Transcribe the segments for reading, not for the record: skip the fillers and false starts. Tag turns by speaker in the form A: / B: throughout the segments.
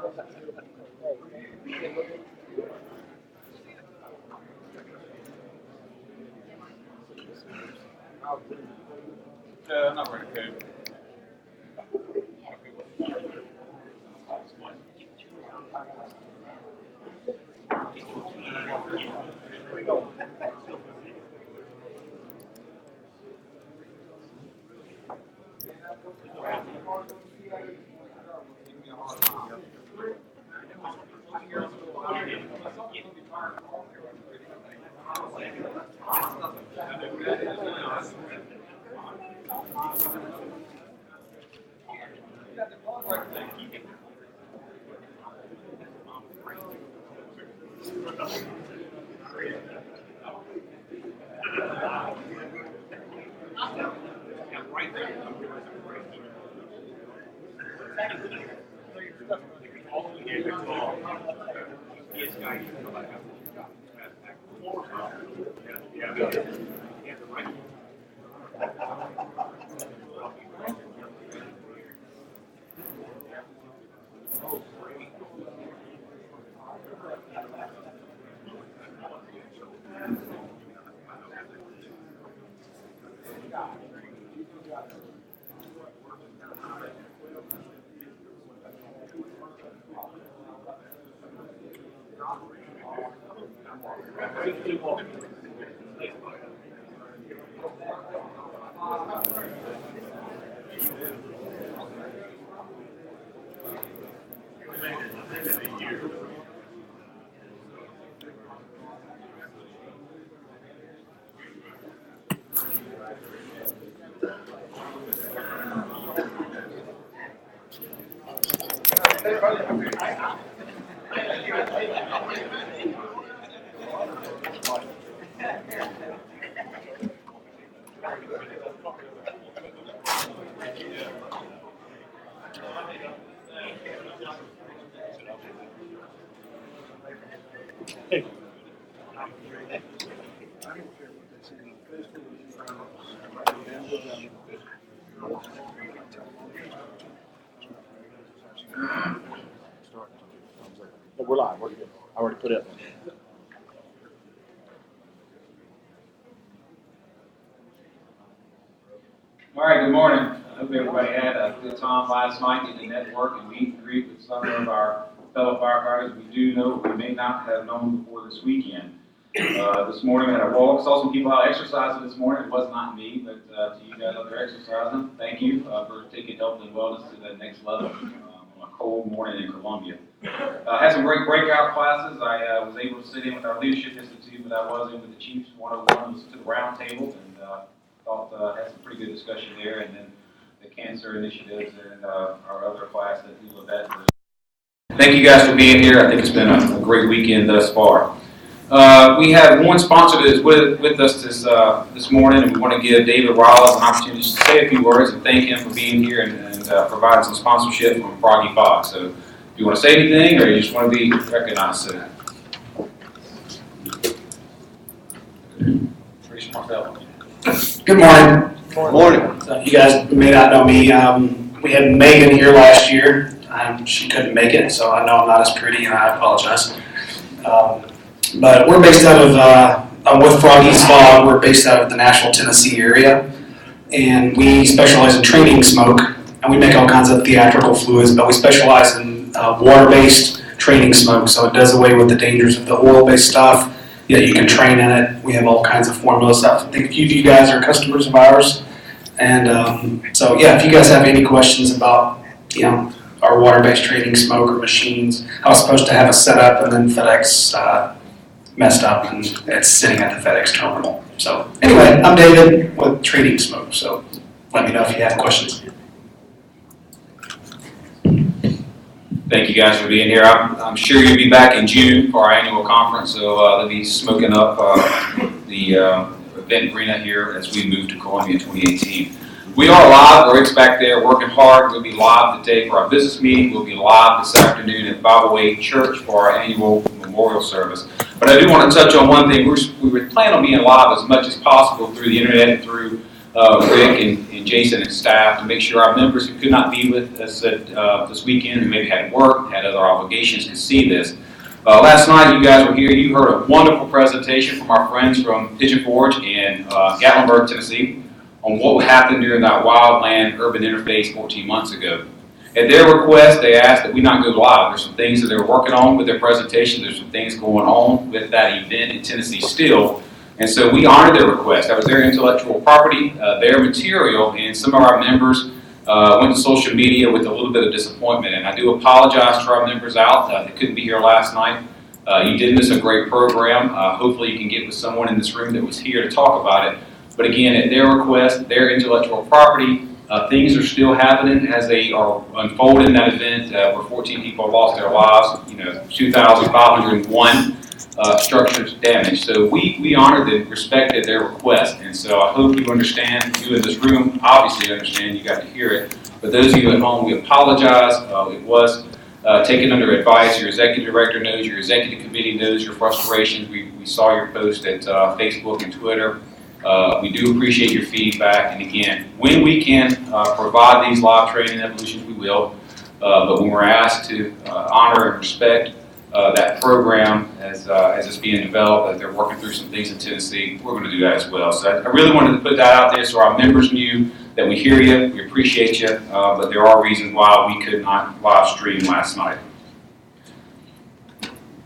A: I'm not ready to go.
B: We're live. We're good. I already put it.
A: All right, good morning. I hope everybody had a good time last night getting to network and meet and greet with some of our fellow firefighters we do know we may not have known before this weekend. This morning I had a walk, saw some people out exercising this morning. It was not me, but to you guys out there exercising, thank you for taking health and wellness to that next level on a cold morning in Columbia. Had some great breakout classes. I was able to sit in with our Leadership Institute, but I was in with the Chiefs 101, was to the round table, and thought had some pretty good discussion there, and then the cancer initiatives and our other class that we looked at. Thank you guys for being here. I think it's been a great weekend thus far. We have one sponsor that is with us this morning, and we want to give David Rollins an opportunity to say a few words and thank him for being here and providing some sponsorship from Froggy Fox. So, do you want to say anything, or you just want to be recognized? So. Pretty smart fellow.
C: Good morning.
B: Good morning.
C: You guys may not know me. We had Megan here last year. She couldn't make it, so I know I'm not as pretty, and I apologize. But we're based out of, I'm with Froggy's Fog. We're based out of the Nashville, Tennessee area, and we specialize in training smoke, and we make all kinds of theatrical fluids, but we specialize in water-based training smoke, so it does away with the dangers of the oil-based stuff. Yeah, you can train in it. We have all kinds of formula stuff. I think a few of you guys are customers of ours. And so, yeah, if you guys have any questions about, our water-based training smoke or machines, I was supposed to have a setup, and then FedEx messed up, and it's sitting at the FedEx terminal. So anyway, I'm David with Trading Smoke, so let me know if you have questions.
A: Thank you guys for being here. I'm sure you'll be back in June for our annual conference, so they'll be smoking up the event arena here as we move to Columbia 2018. We are live. Rick's back there working hard. We'll be live today for our business meeting. We'll be live this afternoon at 508 Church for our annual memorial service. But I do want to touch on one thing. We were planning on being live as much as possible through the internet and through Rick and Jason and staff to make sure our members who could not be with us this weekend, who maybe had work, had other obligations, could see this. Last night, you guys were here. You heard a wonderful presentation from our friends from Pigeon Forge in Gatlinburg, Tennessee, on what happened during that wildland-urban interface 14 months ago. At their request, they asked that we not go live. There's some things that they were working on with their presentation. There's some things going on with that event in Tennessee still. And so we honored their request. That was their intellectual property, their material, and some of our members went to social media with a little bit of disappointment. And I do apologize to our members out that couldn't be here last night. You did miss a great program. Hopefully you can get with someone in this room that was here to talk about it. But again, at their request, their intellectual property, things are still happening as they are unfolding that event where 14 people lost their lives, 2,501 structures damaged. So we honored and respected their request. And so I hope you understand, you in this room obviously understand, you got to hear it. But those of you at home, we apologize. It was taken under advice. Your executive director knows, your executive committee knows your frustrations. We saw your post at Facebook and Twitter. We do appreciate your feedback, and again, when we can provide these live training evolutions, we will. But when we're asked to honor and respect that program as it's being developed, as they're working through some things in Tennessee, we're going to do that as well. So I really wanted to put that out there so our members knew that we hear you, we appreciate you, but there are reasons why we could not live stream last night.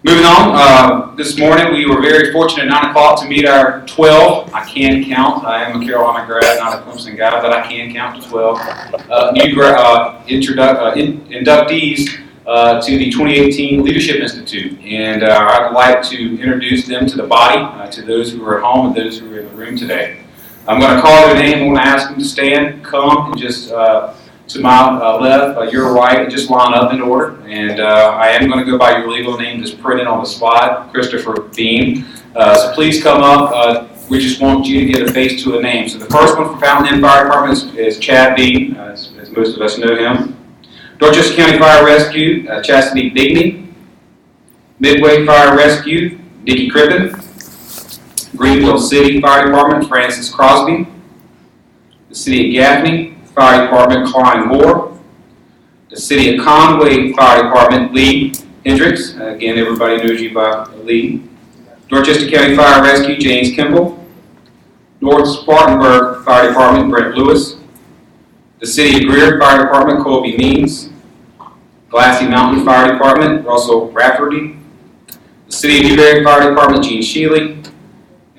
A: Moving on, this morning we were very fortunate at 9 o'clock to meet our 12. I can count. I am a Carolina grad, not a Clemson guy, but I can count to 12 new inductees to the 2018 Leadership Institute. And I'd like to introduce them to the body, to those who are at home and those who are in the room today. I'm going to call their name. I'm going to ask them to stand, come, and just to my left, your right, and just line up in order. And I am going to go by your legal name that's printed on the slide, Christopher Beam. So please come up. We just want you to get a face to a name. So the first one from Fountain Inn Fire Department is Chad Beam, as most of us know him. Dorchester County Fire Rescue, Chastity Bigney. Midway Fire Rescue, Nikki Crippen. Greenville City Fire Department, Francis Crosby. The City of Gaffney Fire Department, Klein Moore. The City of Conway Fire Department, Lee Hendricks. Again, everybody knows you by Lee. Dorchester County Fire Rescue, James Kimball. North Spartanburg Fire Department, Brent Lewis. The City of Greer Fire Department, Colby Means. Glassy Mountain Fire Department, Russell Rafferty. The City of Newberry Fire Department, Gene Shealy.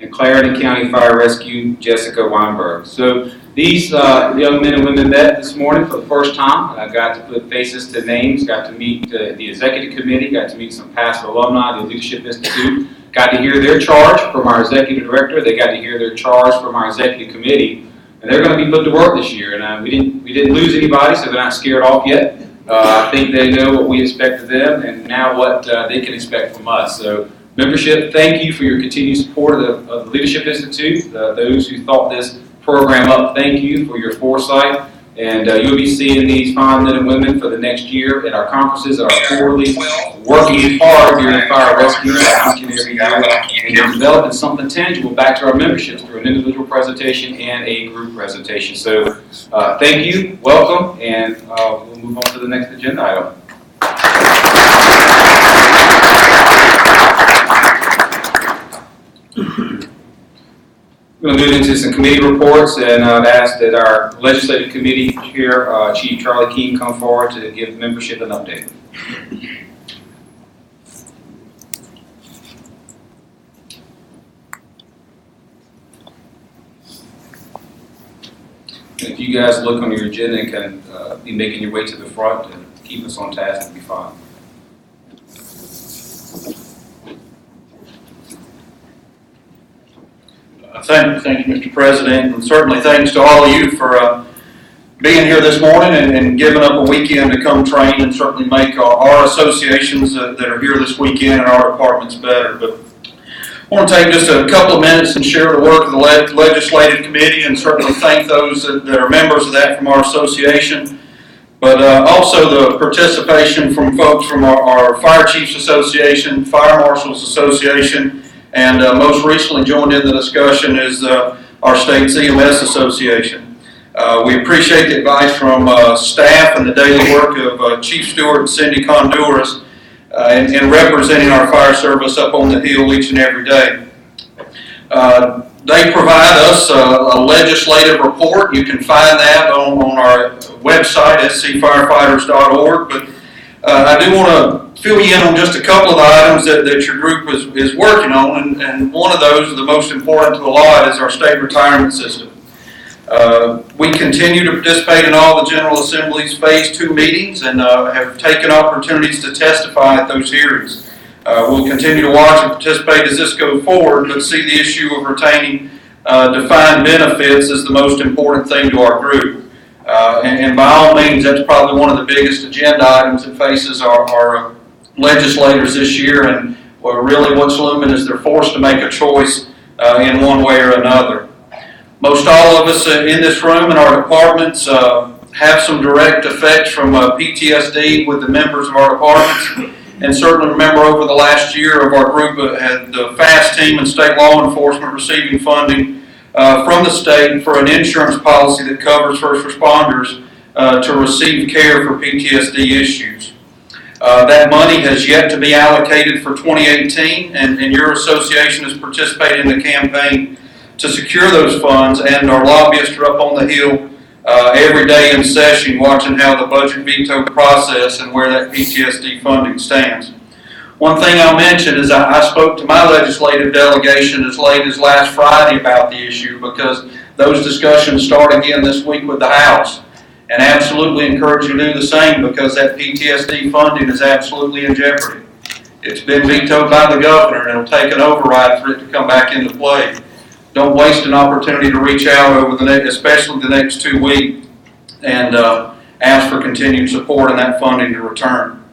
A: And Clarendon County Fire Rescue, Jessica Weinberg. So these young men and women met this morning for the first time. I got to put faces to names, got to meet the executive committee, got to meet some past alumni of the Leadership Institute, got to hear their charge from our executive director, they got to hear their charge from our executive committee, and they're going to be put to work this year. And we didn't lose anybody, so they're not scared off yet. I think they know what we expect of them and now what they can expect from us. So membership, thank you for your continued support of the Leadership Institute. Those who thought this program up, thank you for your foresight. And you'll be seeing these fine men and women for the next year at our conferences, at our quarterly, working hard during fire rescue each and every year, and developing something tangible back to our memberships through an individual presentation and a group presentation. So thank you, welcome, and we'll move on to the next agenda item. We're going to move into some committee reports, and I'd ask that our legislative committee chair, Chief Charlie King, come forward to give membership an update. If you guys look on your agenda and can be making your way to the front and keep us on task, it'll be fine.
D: Thank you, Mr. President, and certainly thanks to all of you for being here this morning and giving up a weekend to come train and certainly make our associations that are here this weekend and our departments better. But I want to take just a couple of minutes and share the work of the Legislative Committee and certainly thank those that are members of that from our association. But also the participation from folks from our Fire Chiefs Association, Fire Marshals Association, and most recently joined in the discussion is our our state's EMS Association. We appreciate the advice from staff and the daily work of Chief Stewart and Cindy Conduras in representing our fire service up on the Hill each and every day. They provide us a legislative report. You can find that on our website, scfirefighters.org. But I do want to fill you in on just a couple of the items that your group is working on. And one of those, the most important to a lot, is our state retirement system. We continue to participate in all the General Assembly's Phase 2 meetings and have taken opportunities to testify at those hearings. We'll continue to watch and participate as this goes forward, but see the issue of retaining defined benefits as the most important thing to our group. And by all means, that's probably one of the biggest agenda items that faces our legislators this year, and really what's looming is they're forced to make a choice in one way or another. Most all of us in this room and our departments have some direct effects from PTSD with the members of our departments. And certainly remember over the last year of our group had the FAST team and state law enforcement receiving funding from the state for an insurance policy that covers first responders to receive care for PTSD issues. That money has yet to be allocated for 2018, and your association has participated in the campaign to secure those funds, and our lobbyists are up on the Hill every day in session watching how the budget veto process and where that PTSD funding stands. One thing I'll mention is I spoke to my legislative delegation as late as last Friday about the issue, because those discussions start again this week with the House, and absolutely encourage you to do the same, because that PTSD funding is absolutely in jeopardy. It's been vetoed by the governor, and it'll take an override for it to come back into play. Don't waste an opportunity to reach out over especially the next 2 weeks, and ask for continued support in that funding to return.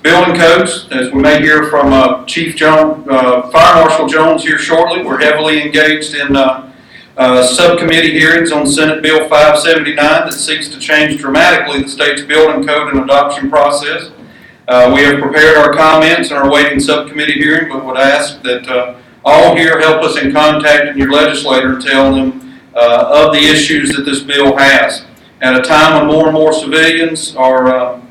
D: Building codes, as we may hear from Chief Fire Marshal Jones here shortly, we're heavily engaged in subcommittee hearings on Senate Bill 579 that seeks to change dramatically the state's building code and adoption process. We have prepared our comments and are awaiting subcommittee hearing, but would ask that all here help us in contacting your legislator and tell them of the issues that this bill has. At a time when more and more civilians are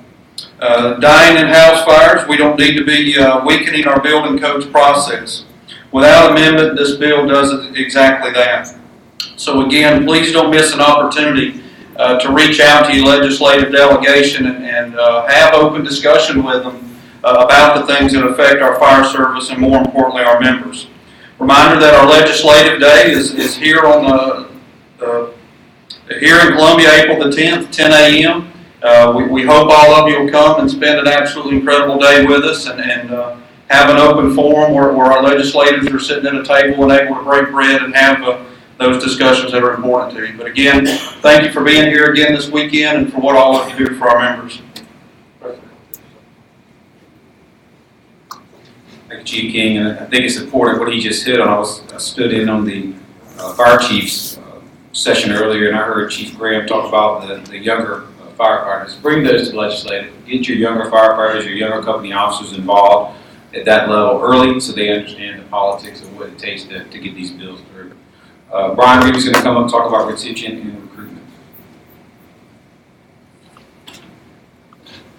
D: dying in house fires, we don't need to be weakening our building codes process. Without amendment, this bill does exactly that. So again, please don't miss an opportunity to reach out to your legislative delegation and have open discussion with them about the things that affect our fire service and, more importantly, our members. Reminder that our legislative day is here on here in Columbia, April the 10th, 10 a.m. We hope all of you will come and spend an absolutely incredible day with us and have an open forum where our legislators are sitting at a table and able to break bread and have those discussions that are important to you. But again, thank you for being here again this weekend and for what all of you do for our members.
A: Thank you, Chief King, and I think it's important what he just hit on. I stood in on the fire chief's session earlier, and I heard Chief Graham talk about the younger firefighters. Bring those to the legislature. Get your younger firefighters, your younger company officers involved at that level early, so they understand the politics of what it takes to get these bills through. Brian Reeves is going to come up and talk about retention and recruitment.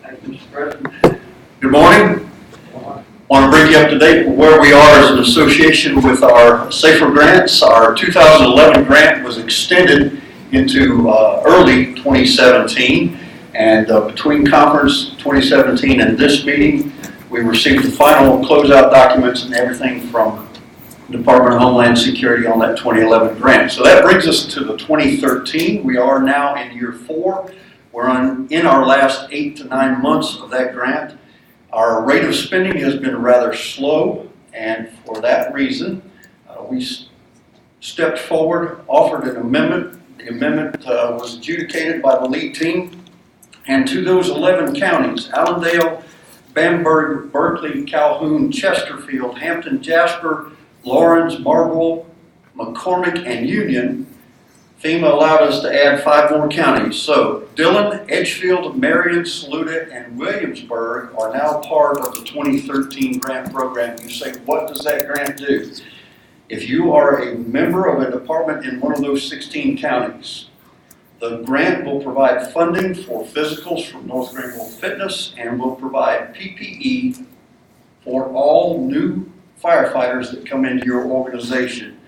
E: Thank you, Mr. President. Good morning. I want to bring you up to date with where we are as an association with our SAFER grants. Our 2011 grant was extended into early 2017, and between conference 2017 and this meeting, we received the final closeout documents and everything from Department of Homeland Security on that 2011 grant. So that brings us to the 2013. We are now in year 4. We're in our last 8 to 9 months of that grant. Our rate of spending has been rather slow, and for that reason, we stepped forward, offered an amendment. The amendment was adjudicated by the lead team, and to those 11 counties, Allendale, Bamberg, Berkeley, Calhoun, Chesterfield, Hampton, Jasper, Lawrence, Marlboro, McCormick, and Union, FEMA allowed us to add 5 more counties. So Dillon, Edgefield, Marion, Saluda, and Williamsburg are now part of the 2013 grant program. You say, what does that grant do? If you are a member of a department in one of those 16 counties, the grant will provide funding for physicals from North Greenville Fitness and will provide PPE for all new firefighters that come into your organization.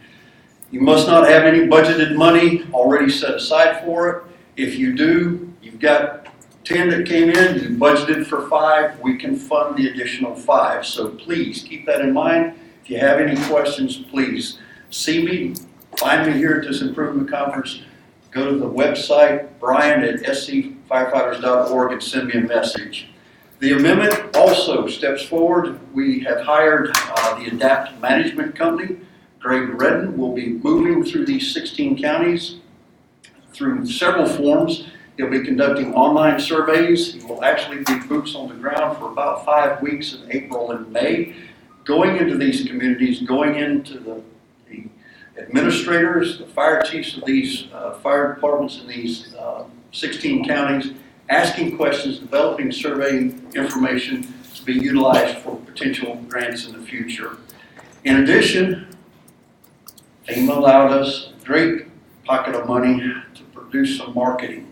E: You must not have any budgeted money already set aside for it. If you do, you've got 10 that came in, you budgeted for 5, we can fund the additional 5. So please keep that in mind. If you have any questions, please see me, find me here at this improvement conference. Go to the website, brian@scfirefighters.org, and send me a message. The amendment also steps forward. We have hired the Adapt Management Company. Greg Redden will be moving through these 16 counties through several forms. He'll be conducting online surveys. He will actually be boots on the ground for about 5 weeks in April and May, going into these communities, going into the administrators, the fire chiefs of these fire departments in these 16 counties, asking questions, developing survey information to be utilized for potential grants in the future. In addition, FEMA allowed us a great pocket of money to produce some marketing.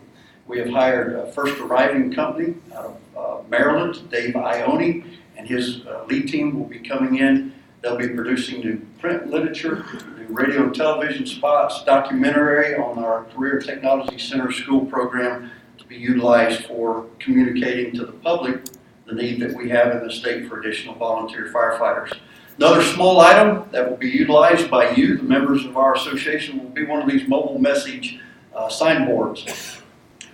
E: We have hired a first arriving company out of Maryland, Dave Ione, and his lead team will be coming in. They'll be producing new print literature, new radio and television spots, documentary on our Career Technology Center school program to be utilized for communicating to the public the need that we have in the state for additional volunteer firefighters. Another small item that will be utilized by you, the members of our association, will be one of these mobile message signboards.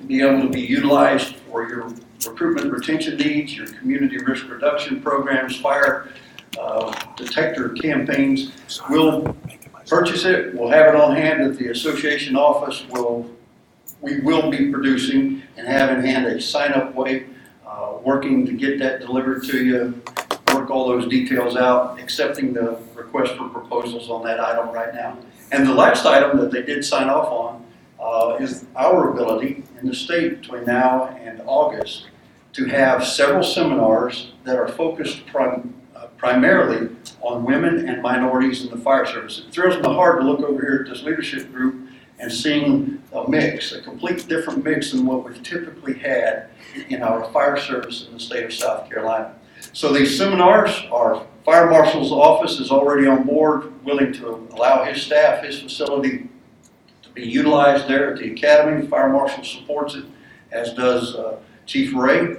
E: Be able to be utilized for your recruitment retention needs, your community risk reduction programs, fire detector campaigns. We'll purchase it, we'll have it on hand at the association office. We will be producing and have in hand a sign-up way, working to get that delivered to you, work all those details out, accepting the request for proposals on that item right now. And the last item that they did sign off on is our ability in the state between now and August to have several seminars that are focused primarily on women and minorities in the fire service. It thrills my heart to look over here at this leadership group and seeing a mix, a complete different mix than what we've typically had in our fire service in the state of South Carolina. So these seminars, our fire marshal's office is already on board, willing to allow his staff, his facility to be utilized there at the academy. The fire marshal supports it, as does Chief Ray.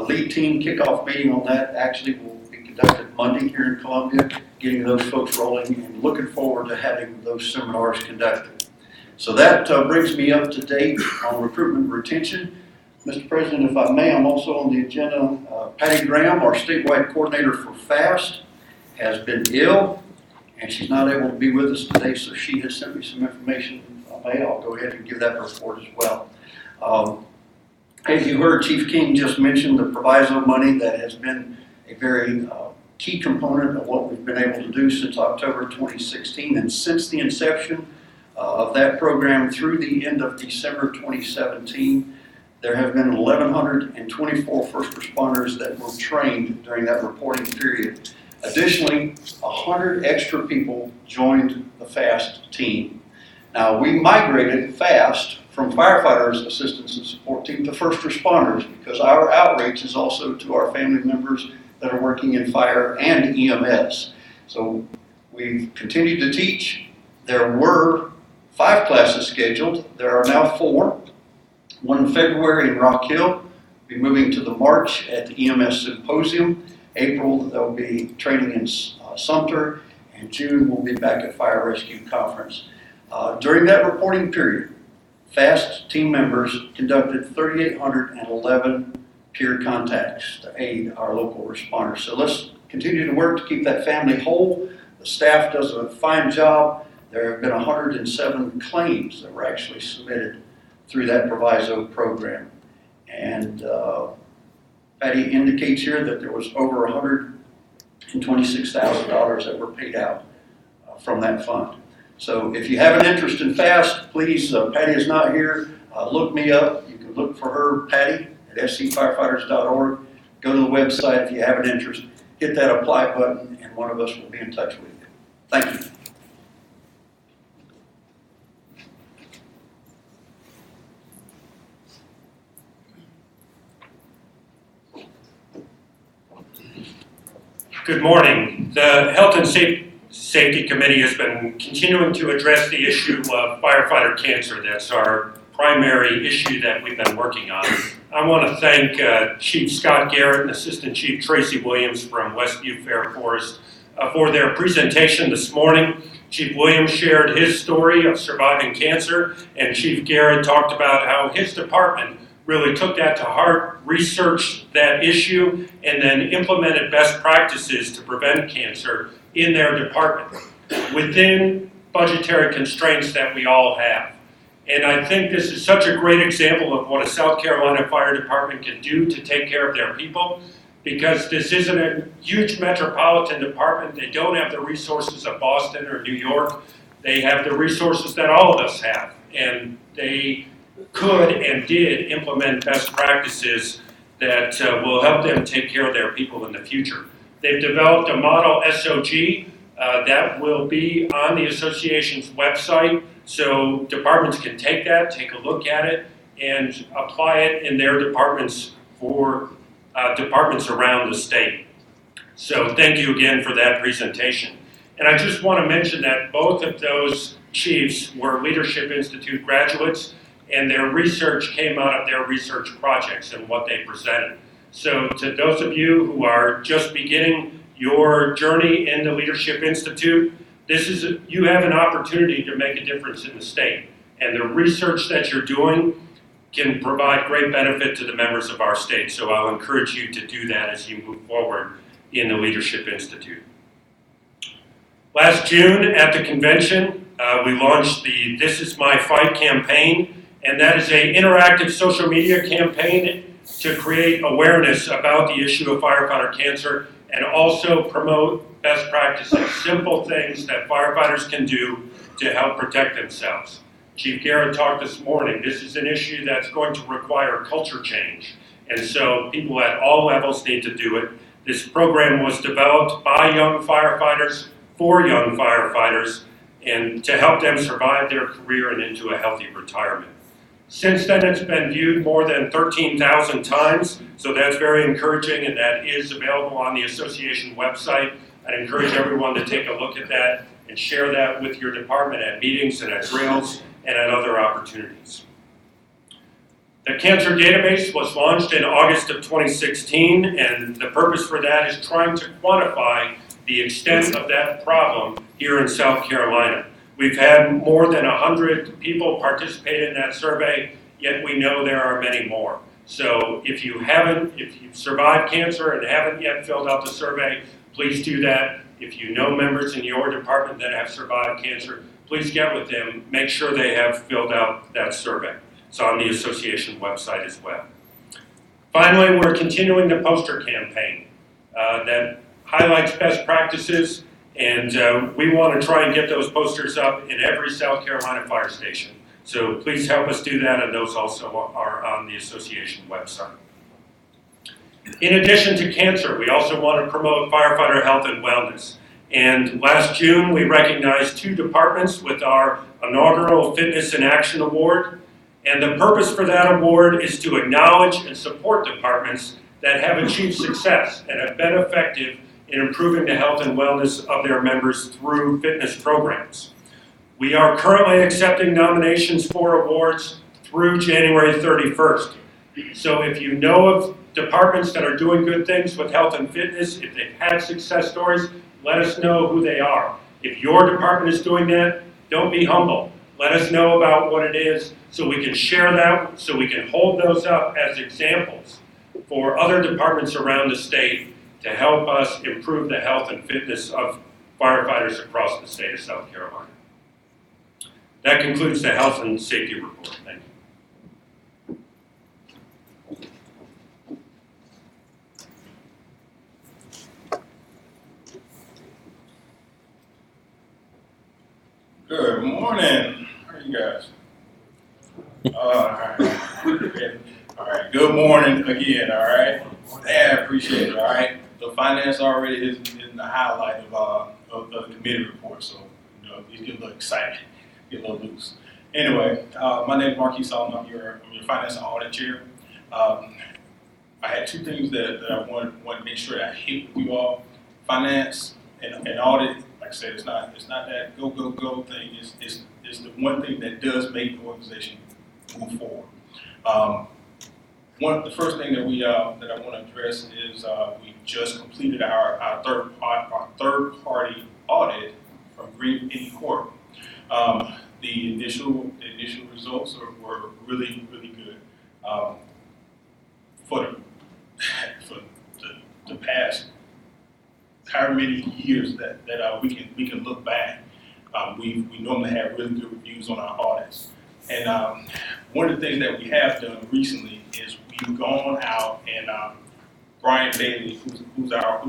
E: Lead team kickoff meeting on that actually will be conducted Monday here in Columbia, getting those folks rolling and looking forward to having those seminars conducted. So that brings me up to date on recruitment retention. Mr. President, if I may, I'm also on the agenda. Patty Graham, our statewide coordinator for FAST, has been ill and she's not able to be with us today, so she has sent me some information. If I may, I'll go ahead and give that report as well. As you heard, Chief King just mentioned the proviso money that has been a very key component of what we've been able to do since October 2016, and since the inception of that program through the end of December 2017, there have been 1,124 first responders that were trained during that reporting period. Additionally, 100 extra people joined the FAST team. Now, we migrated FAST from firefighters, assistance and support team to first responders because our outreach is also to our family members that are working in fire and EMS. So we've continued to teach. There were 5 classes scheduled. There are now 4. One in February in Rock Hill. We'll be moving to the March at the EMS Symposium. April, there'll be training in Sumter, and June we'll be back at Fire Rescue Conference. During that reporting period, FAST team members conducted 3,811 peer contacts to aid our local responders. So let's continue to work to keep that family whole. The staff does a fine job. There have been 107 claims that were actually submitted through that proviso program. And Patty indicates here that there was over $126,000 that were paid out from that fund. So if you have an interest in FAST, please, Patty is not here, look me up. You can look for her, Patty, at scfirefighters.org. Go to the website if you have an interest, hit that apply button, and one of us will be in touch with you. Thank you.
F: Good morning. The Health and Safety Committee has been continuing to address the issue of firefighter cancer. That's our primary issue that we've been working on. I want to thank Chief Scott Garrett and Assistant Chief Tracy Williams from Westview Fair Forest for their presentation this morning. Chief Williams shared his story of surviving cancer, and Chief Garrett talked about how his department really took that to heart, researched that issue, and then implemented best practices to prevent cancer in their department within budgetary constraints that we all have. And I think this is such a great example of what a South Carolina Fire Department can do to take care of their people, because this isn't a huge metropolitan department. They don't have the resources of Boston or New York. They have the resources that all of us have, and they could and did implement best practices that will help them take care of their people in the future. They've developed a model SOG that will be on the association's website, so departments can take that, take a look at it, and apply it in their departments for departments around the state. So thank you again for that presentation. And I just want to mention that both of those chiefs were Leadership Institute graduates, and their research came out of their research projects and what they presented. So to those of you who are just beginning your journey in the Leadership Institute, you have an opportunity to make a difference in the state. And the research that you're doing can provide great benefit to the members of our state. So I'll encourage you to do that as you move forward in the Leadership Institute. Last June at the convention, we launched the This Is My Fight campaign, and that is an interactive social media campaign to create awareness about the issue of firefighter cancer and also promote best practices, simple things that firefighters can do to help protect themselves. Chief Garrett talked this morning. This is an issue that's going to require culture change, and so people at all levels need to do it. This program was developed by young firefighters for young firefighters and to help them survive their career and into a healthy retirement. Since then, it's been viewed more than 13,000 times, so that's very encouraging, and that is available on the association website. I'd encourage everyone to take a look at that and share that with your department at meetings and at drills and at other opportunities. The cancer database was launched in August of 2016, and the purpose for that is trying to quantify the extent of that problem here in South Carolina. We've had more than 100 people participate in that survey, yet we know there are many more. So if you've survived cancer and haven't yet filled out the survey, please do that. If you know members in your department that have survived cancer, please get with them, make sure they have filled out that survey. It's on the association website as well. Finally, we're continuing the poster campaign that highlights best practices, and we want to try and get those posters up in every South Carolina fire station. So please help us do that, and those also are on the association website. In addition to cancer, we also want to promote firefighter health and wellness. And last June, we recognized 2 departments with our inaugural Fitness in Action Award. And the purpose for that award is to acknowledge and support departments that have achieved success and have been effective in improving the health and wellness of their members through fitness programs. We are currently accepting nominations for awards through January 31st. So if you know of departments that are doing good things with health and fitness, if they've had success stories, let us know who they are. If your department is doing that, don't be humble. Let us know about what it is so we can share that, so we can hold those up as examples for other departments around the state to help us improve the health and fitness of firefighters across the state of South Carolina. That concludes the health and safety report. Thank you.
G: Good morning. How are you guys? All right. All right. Good morning again. All right. I appreciate it. All right. The finance already is the highlight of the committee report, so you know you get a little excited, get a little loose. Anyway, my name is Marquis Solomon. I'm your finance and audit chair. I had 2 things that I want to make sure that I hit with you all. finance and audit, like I said, it's not that go thing. It's the one thing that does make the organization move forward. The first thing that that I want to address is we just completed our third party audit from Green Penny Corp. The initial results were really good. For the past however many years that we can look back, we normally have really good reviews on our audits. And one of the things that we have done recently is we've gone out and Brian Bailey, who's our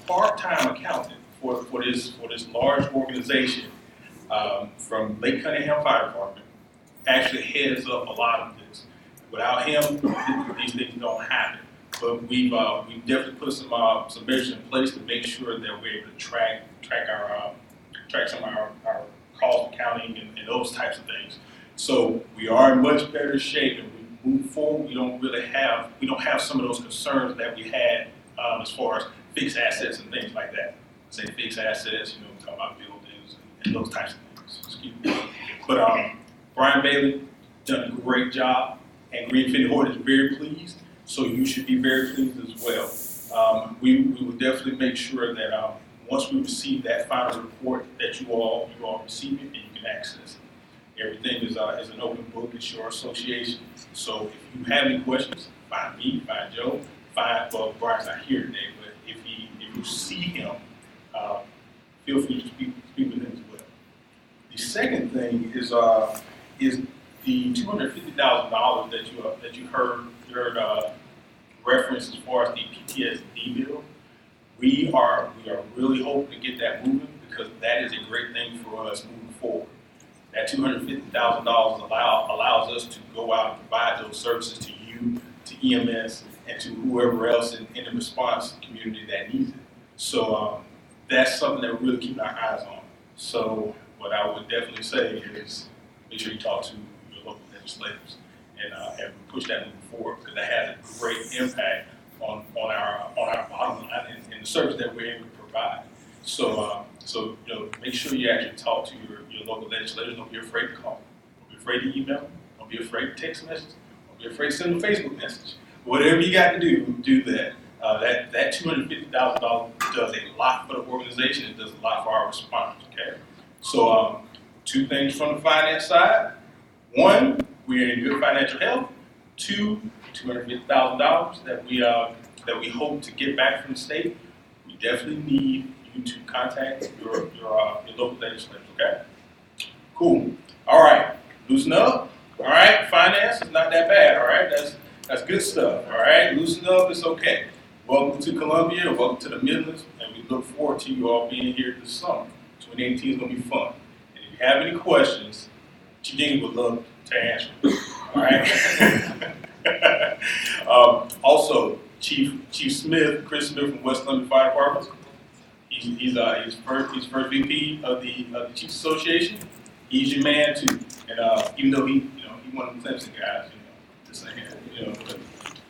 G: part-time accountant for this large organization from Lake Cunningham Fire Department, actually heads up a lot of this. Without him, these things don't happen. But we've definitely put some measures in place to make sure that we're able to track some of our cost accounting and those types of things. So we are in much better shape, and we move forward. We don't have some of those concerns that we had as far as fixed assets and things like that. Say fixed assets, we talk about buildings and those types of things. Excuse me. But Brian Bailey done a great job, and Green Penny Hoard is very pleased. So you should be very pleased as well. We will definitely make sure that once we receive that final report, that you all receive it and you can access it. Everything is an open book. It's your association. So if you have any questions, find me, find Joe, well, Brian's not here today, but if you see him, feel free to speak with him as well. The second thing is the $250,000 that you heard reference as far as the PTSD bill. We are really hoping to get that moving, because that is a great thing for us moving forward. That $250,000 allows us to go out and provide those services to you, to EMS, and to whoever else in the response community that needs it. So that's something that we're really keeping our eyes on. So what I would definitely say is make sure you talk to your local legislators and push that moving forward, because that has a great impact on our bottom line and the service that we're able to provide. So make sure you actually talk to your local legislators. Don't be afraid to call. Don't be afraid to email. Don't be afraid to text message. Don't be afraid to send a Facebook message. Whatever you got to do that. That $250,000 does a lot for the organization. It does a lot for our responders. Okay. So two things from the finance side. One, we're in good financial health. Two, $250,000 that we hope to get back from the state. We definitely need you to contact your local legislators. Okay. Cool. All right. Loosen up. All right. Finance is not that bad. All right. That's good stuff. All right. Loosen up. It's okay. Welcome to Columbia. Welcome to the Midlands, and we look forward to you all being here this summer. 2018 is going to be fun. And if you have any questions, Chidini would love to answer. All right. Also, Chief Smith, Chris Smith from West London Fire Department. He's first VP of the Chiefs Association. He's your man too. And even though he one of the Clemson guys, just saying, but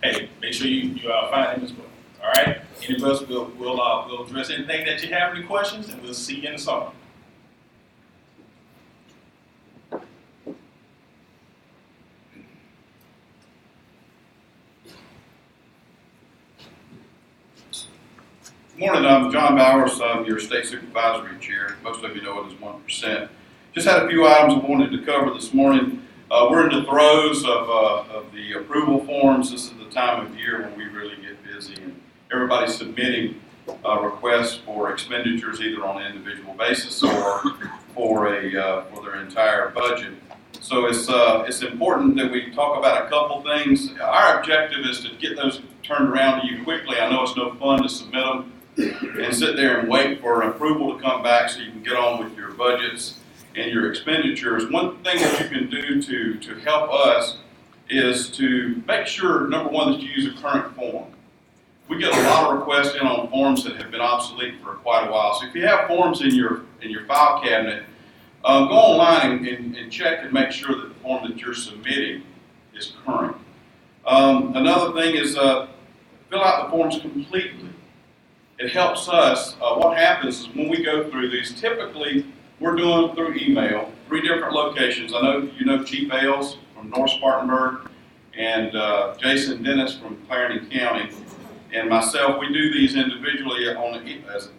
G: hey, make sure you find him as well. All right. Any of us we'll address anything that you have any questions, and we'll see you in the summer.
D: Good morning, I'm John Bowers. I'm your State Supervisory Chair. Most of you know it as 1%. Just had a few items I wanted to cover this morning. We're in the throes of the approval forms. This is the time of year when we really get busy, and everybody's submitting requests for expenditures either on an individual basis or for their entire budget. So it's important that we talk about a couple things. Our objective is to get those turned around to you quickly. I know it's no fun to submit them and sit there and wait for an approval to come back so you can get on with your budgets and your expenditures. One thing that you can do to help us is to make sure, number one, that you use a current form. We get a lot of requests in on forms that have been obsolete for quite a while. So if you have forms in your file cabinet, go online and check and make sure that the form that you're submitting is current. Another thing is fill out the forms completely.
G: it helps us. What happens is when we go through these, typically we're doing through email, 3 different locations. I know you know Chief Ailes from North Spartanburg and Jason Dennis from Clarendon County, and myself. We do these individually on as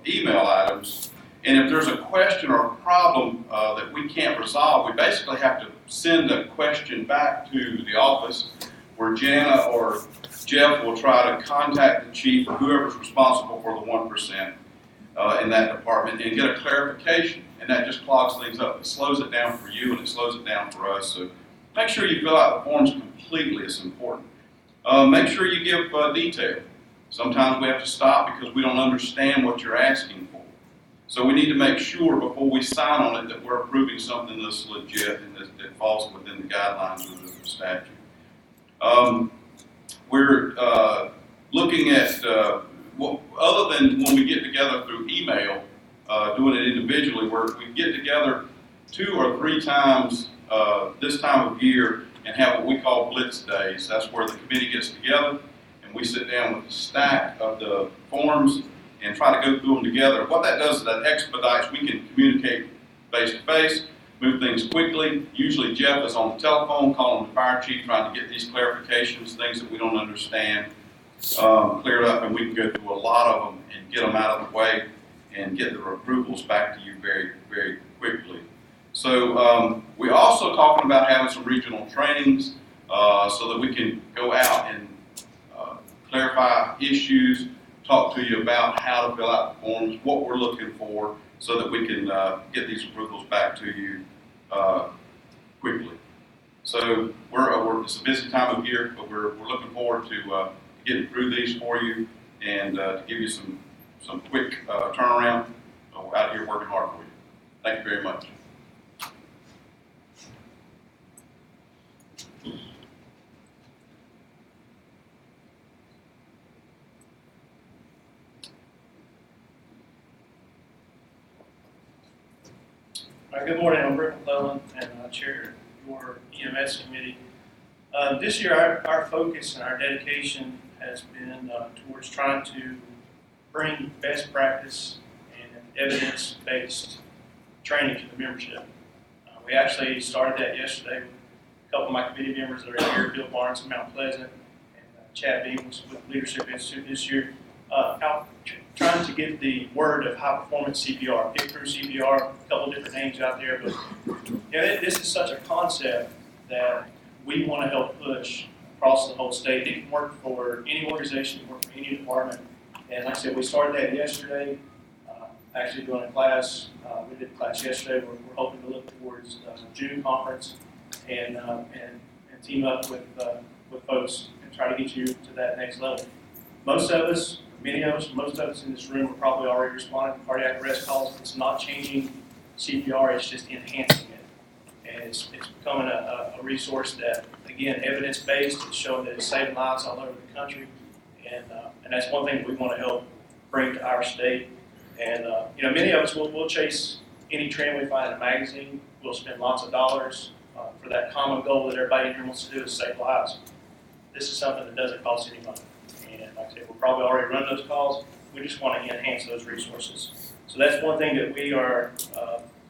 G: email items. And if there's a question or a problem that we can't resolve, we basically have to send a question back to the office where Jana or Jeff will try to contact the chief or whoever's responsible for the 1% in that department and get a clarification. And that just clogs things up. It slows it down for you and it slows it down for us. So make sure you fill out the forms completely. It's important. Make sure you give detail. Sometimes we have to stop because we don't understand what you're asking for. So we need to make sure before we sign on it that we're approving something that's legit and that falls within the guidelines of the statute. We're looking at, other than when we get together through email, doing it individually, we get together 2 or 3 times this time of year and have what we call blitz days. That's where the committee gets together and we sit down with a stack of the forms and try to go through them together. What that does is that expedites, we can communicate face to face, move things quickly. Usually Jeff is on the telephone calling the fire chief trying to get these clarifications, things that we don't understand, cleared up, and we can go through a lot of them and get them out of the way and get the approvals back to you very, very quickly. So we're also talking about having some regional trainings so that we can go out and clarify issues, talk to you about how to fill out the forms, what we're looking for, so that we can get these approvals back to you quickly. So it's a busy time of year, but we're looking forward to getting through these for you and to give you some quick turnaround. We're out here working hard for you. Thank you very much.
H: Good morning, I'm Rick McClellan, and I chair your EMS committee. This year, our focus and our dedication has been towards trying to bring best practice and evidence-based training to the membership. We actually started that yesterday with a couple of my committee members that are here, Bill Barnes from Mount Pleasant, and Chad Beams with Leadership Institute this year, out trying to get the word of high performance CPR, Pick Through CPR, a couple of different names out there, but this is such a concept that we want to help push across the whole state. It can work for any organization, it can work for any department. And like I said, we started that yesterday, actually doing a class. We did a class yesterday. We're hoping to look towards June conference and team up with folks and try to get you to that next level. Most of us in this room are probably already responding to cardiac arrest calls. It's not changing CPR, it's just enhancing it. And it's becoming a resource that, again, evidence-based, it's showing that it's saving lives all over the country. And that's one thing that we want to help bring to our state. And, many of us will chase any trend we find in a magazine. We'll spend lots of dollars for that common goal that everybody in here wants to do is save lives. This is something that doesn't cost any money. And like I said, we're probably already running those calls. We just want to enhance those resources. So that's one thing that we are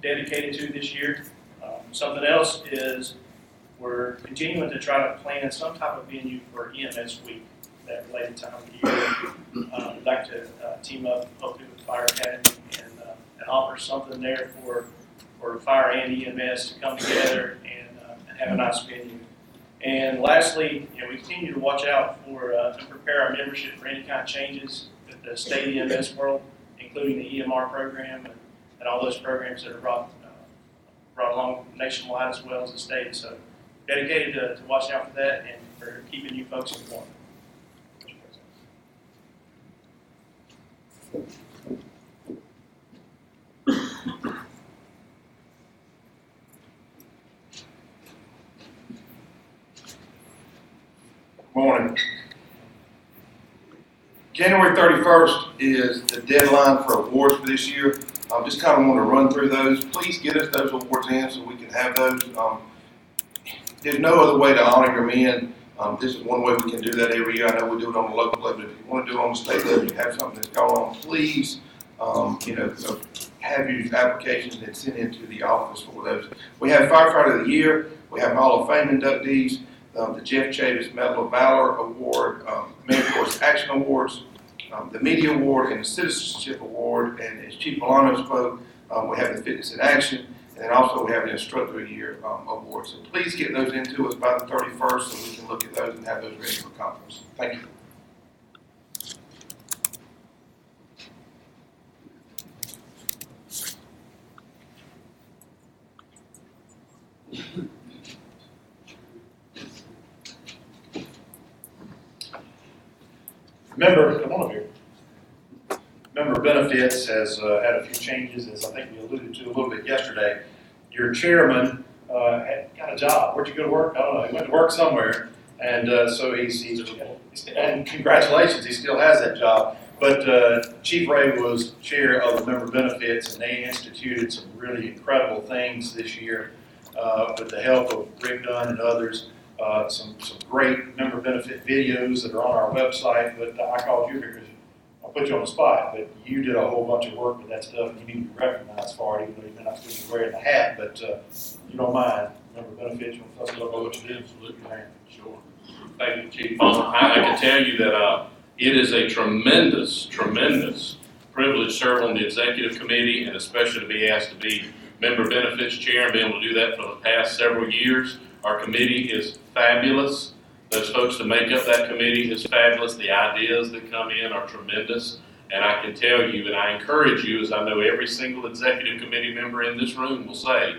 H: dedicated to this year. Something else is we're continuing to try to plan some type of venue for EMS Week, that related time of the year. We'd like to team up hopefully with Fire Academy and offer something there for fire and EMS to come together and have a nice venue. And lastly, we continue to watch out for and prepare our membership for any kind of changes with the state EMS world, including the EMR program and all those programs that are brought along nationwide as well as the state. So dedicated to watching out for that and for keeping you folks informed.
I: Morning. January 31st is the deadline for awards for this year. I just kind of want to run through those. Please get us those awards in so we can have those. There's no other way to honor your men This is one way we can do that every year. I know we do it on the local level. If you want to do it on the state level, you have something that's going on, please, have your applications and send into the office for those. We have Firefighter of the Year. We have Hall of Fame inductees, the Jeff Chavis Medal of Valor Award, Meritorious Action Awards, the Media Award, and the Citizenship Award. And as Chief Milano spoke, we have the Fitness in Action, and then also we have the Instructor of the Year award. So please get those into us by the 31st so we can look at those and have those ready for conference. Thank you.
B: Come on up here. Member benefits has had a few changes, as I think we alluded to a little bit yesterday. Your chairman got a job. Where'd you go to work? I don't know. He went to work somewhere, and so he's and congratulations, he still has that job. But Chief Ray was chair of the member benefits, and they instituted some really incredible things this year with the help of Rick Dunn and others. Some great member benefit videos that are on our website, but I called you because I'll put you on the spot, but you did a whole bunch of work with that stuff, and you need to be recognized for it, even though you may not be wearing the hat, but you don't mind member benefits. You want to tell us about what you did? Absolutely.
J: Sure. Thank you, Chief. I can tell you that it is a tremendous privilege serving on the executive committee, and especially to be asked to be member benefits chair and be able to do that for the past several years. Our committee is fabulous. Those folks that make up that committee is fabulous. The ideas that come in are tremendous. And I can tell you, and I encourage you, as I know every single executive committee member in this room will say,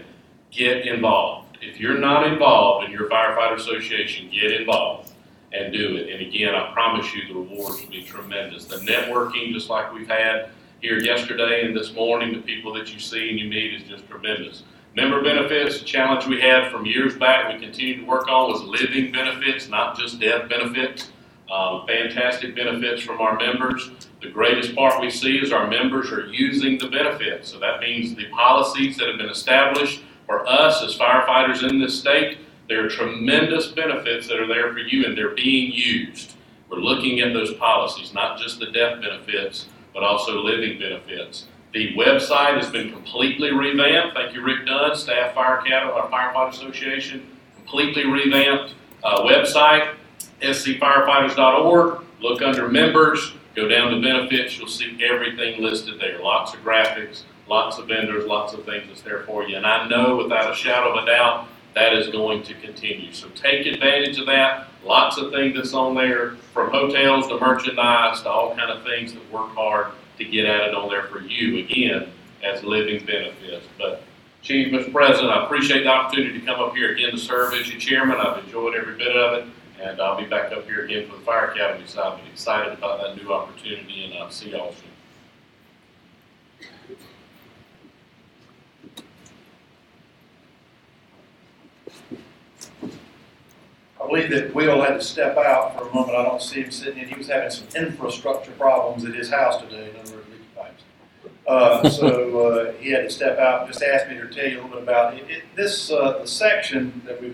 J: get involved. If you're not involved in your firefighter association, get involved and do it. And again, I promise you the rewards will be tremendous. The networking, just like we've had here yesterday and this morning, the people that you see and you meet is just tremendous. Member benefits, the challenge we had from years back, we continue to work on was living benefits, not just death benefits. Fantastic benefits from our members. The greatest part we see is our members are using the benefits. So that means the policies that have been established for us as firefighters in this state, there are tremendous benefits that are there for you and they're being used. We're looking at those policies, not just the death benefits, but also living benefits. The website has been completely revamped. Thank you, Rick Dunn, staff Fire Academy, our Firefighter Association, completely revamped website, scfirefighters.org. Look under members, go down to benefits. You'll see everything listed there. Lots of graphics, lots of vendors, lots of things that's there for you. And I know without a shadow of a doubt, that is going to continue. So take advantage of that. Lots of things that's on there, from hotels to merchandise to all kind of things that work hard to get at it on there for you, again, as living benefits. But Chief, Mr. President, I appreciate the opportunity to come up here again to serve as your chairman. I've enjoyed every bit of it, and I'll be back up here again for the Fire Academy, so I'm excited about that new opportunity, and I'll see y'all soon.
B: I believe that Will had to step out for a moment. I don't see him sitting in. He was having some infrastructure problems at his house today, a number of leak pipes. So he had to step out and just asked me to tell you a little bit about it. The section that we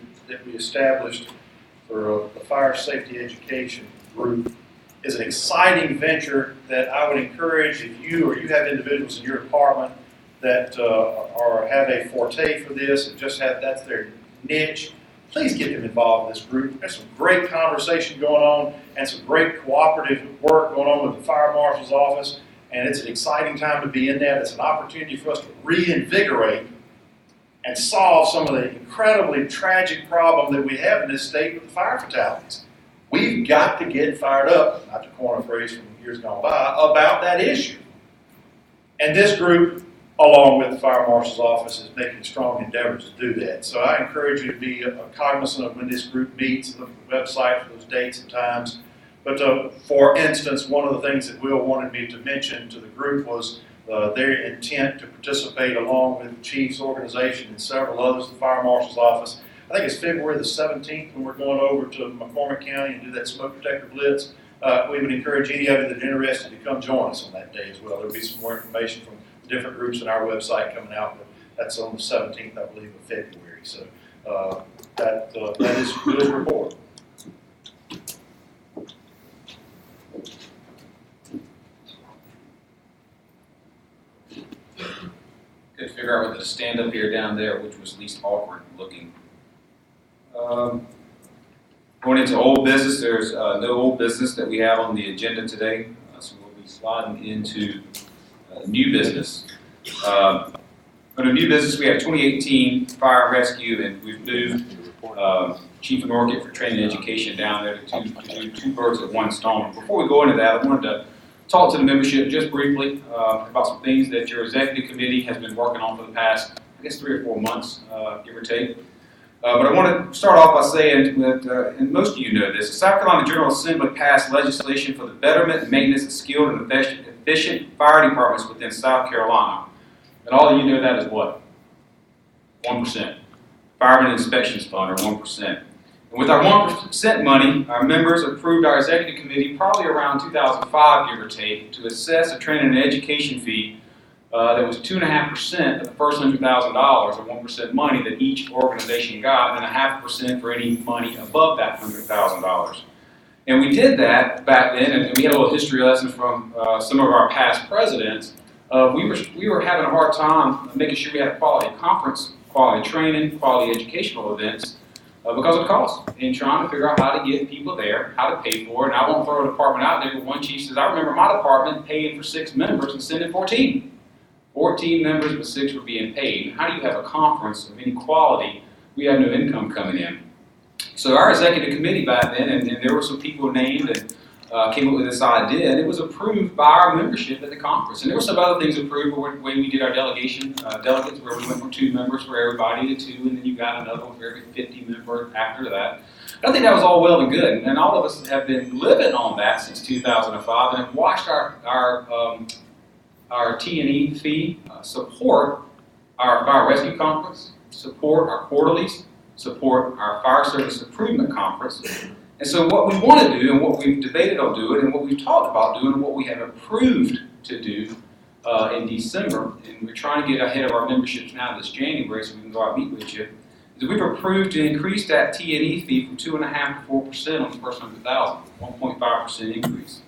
B: established for the fire safety education group is an exciting venture that I would encourage if you or you have individuals in your department that have a forte for this and just that's their niche. Please get them involved in this group. There's some great conversation going on and some great cooperative work going on with the Fire Marshal's office, and it's an exciting time to be in that. It's an opportunity for us to reinvigorate and solve some of the incredibly tragic problem that we have in this state with the fire fatalities. We've got to get fired up, not to coin a phrase from years gone by, about that issue. And this group, along with the Fire Marshal's office, is making strong endeavors to do that. So I encourage you to be cognizant of when this group meets, look at the website for those dates and times. But for instance, one of the things that Will wanted me to mention to the group was their intent to participate along with the Chief's organization and several others, the Fire Marshal's office. I think it's February the 17th when we're going over to McCormick County and do that smoke detector blitz. We would encourage any of you that are interested to come join us on that day as well. There'll be some more information from different groups on our website coming out, but that's on the 17th, I believe, of February. So that is Bill's report.
A: to figure out whether to stand up here or down there, which was least awkward looking. Going into old business, there's no old business that we have on the agenda today, so we'll be sliding into new business. Under new business, we have 2018 fire and rescue, and we've moved Chief Norgate for training and education down there to do two birds with one stone. Before we go into that, I wanted to talk to the membership just briefly about some things that your executive committee has been working on for the past, I guess, 3 or 4 months, give or take. But I want to start off by saying that, and most of you know this, the South Carolina General Assembly passed legislation for the betterment and maintenance of skilled and efficient fire departments within South Carolina. And all of you know that is what? 1%. Fireman Inspections Fund, or 1%. And with our 1% money, our members approved our executive committee probably around 2005, give or take, to assess a training and education fee that was 2.5% of the first $100,000, or 1% money that each organization got, and 0.5% for any money above that $100,000. And we did that back then, and we had a little history lesson from some of our past presidents. We were having a hard time making sure we had a quality conference, quality training, quality educational events because of cost, and trying to figure out how to get people there, how to pay for it. And I won't throw a department out there, but one chief says, I remember my department paying for 6 members and sending 14. 14 members, but 6 were being paid. How do you have a conference of any quality? We have no income coming in. So our executive committee back then, and there were some people named and came up with this idea, and it was approved by our membership at the conference. And there were some other things approved when we did our delegation, delegates, where we went from 2 members for everybody to 2, and then you got another one for every 50 member after that. I think that was all well and good, and all of us have been living on that since 2005, and have watched our T&E fee support our fire rescue conference, support our quarterlies, support our fire service improvement conference. And so what we want to do, and what we've debated on doing, and what we've talked about doing, and what we have approved to do in December, and we're trying to get ahead of our memberships now this January so we can go out and meet with you, is we've approved to increase that T&E fee from 2.5% to 4% on the first 100,000, 1.5% increase.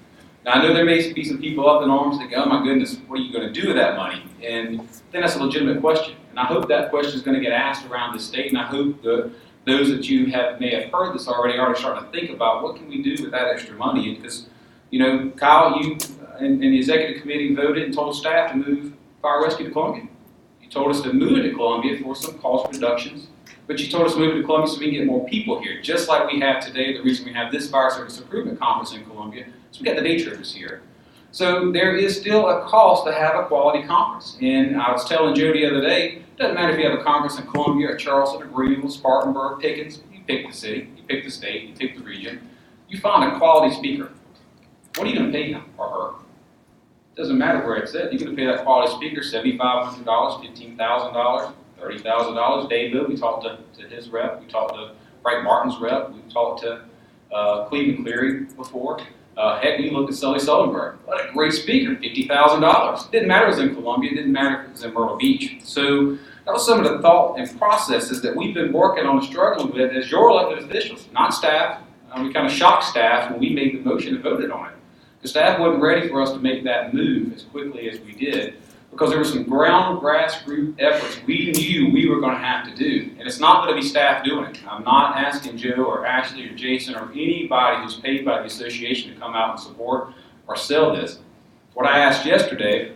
A: Now, I know there may be some people up in arms that go, oh my goodness, what are you going to do with that money? And I think that's a legitimate question. And I hope that question is going to get asked around the state, and I hope that those that you may have heard this already are starting to think about what can we do with that extra money. Because, you know, Kyle, you and the executive committee voted and told staff to move fire rescue to Columbia. You told us to move it to Columbia for some cost reductions, but you told us to move it to Columbia so we can get more people here. Just like we have today, the reason we have this fire service improvement conference in Columbia, so we got the day trippers here. So there is still a cost to have a quality conference. And I was telling Joe the other day, it doesn't matter if you have a conference in Columbia or Charleston or Greenville, Spartanburg, Pickens, you pick the city, you pick the state, you pick the region, you find a quality speaker. What are you going to pay him or her? It doesn't matter where it's at. You're going to pay that quality speaker $7,500, $15,000, $30,000. Dave, we talked to his rep, we talked to Frank Martin's rep, we talked to Cleveland Cleary before. Heck, we looked at Sully Sullenberg. What a great speaker, $50,000. Didn't matter if it was in Columbia, didn't matter if it was in Myrtle Beach. So that was some of the thought and processes that we've been working on and struggling with as your elected officials, not staff. We kind of shocked staff when we made the motion and voted on it. The staff wasn't ready for us to make that move as quickly as we did because there were some grassroots efforts we knew we were going to have to do. And it's not going to be staff doing it. I'm not asking Joe or Ashley or Jason or anybody who's paid by the association to come out and support or sell this. What I asked yesterday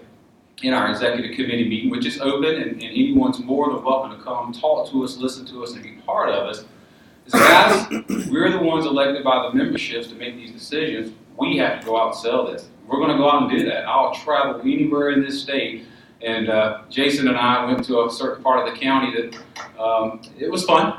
A: in our executive committee meeting, which is open and anyone's more than welcome to come talk to us, listen to us, and be part of us, is guys, we're the ones elected by the memberships to make these decisions. We have to go out and sell this. We're going to go out and do that. I'll travel anywhere in this state. And Jason and I went to a certain part of the county that it was fun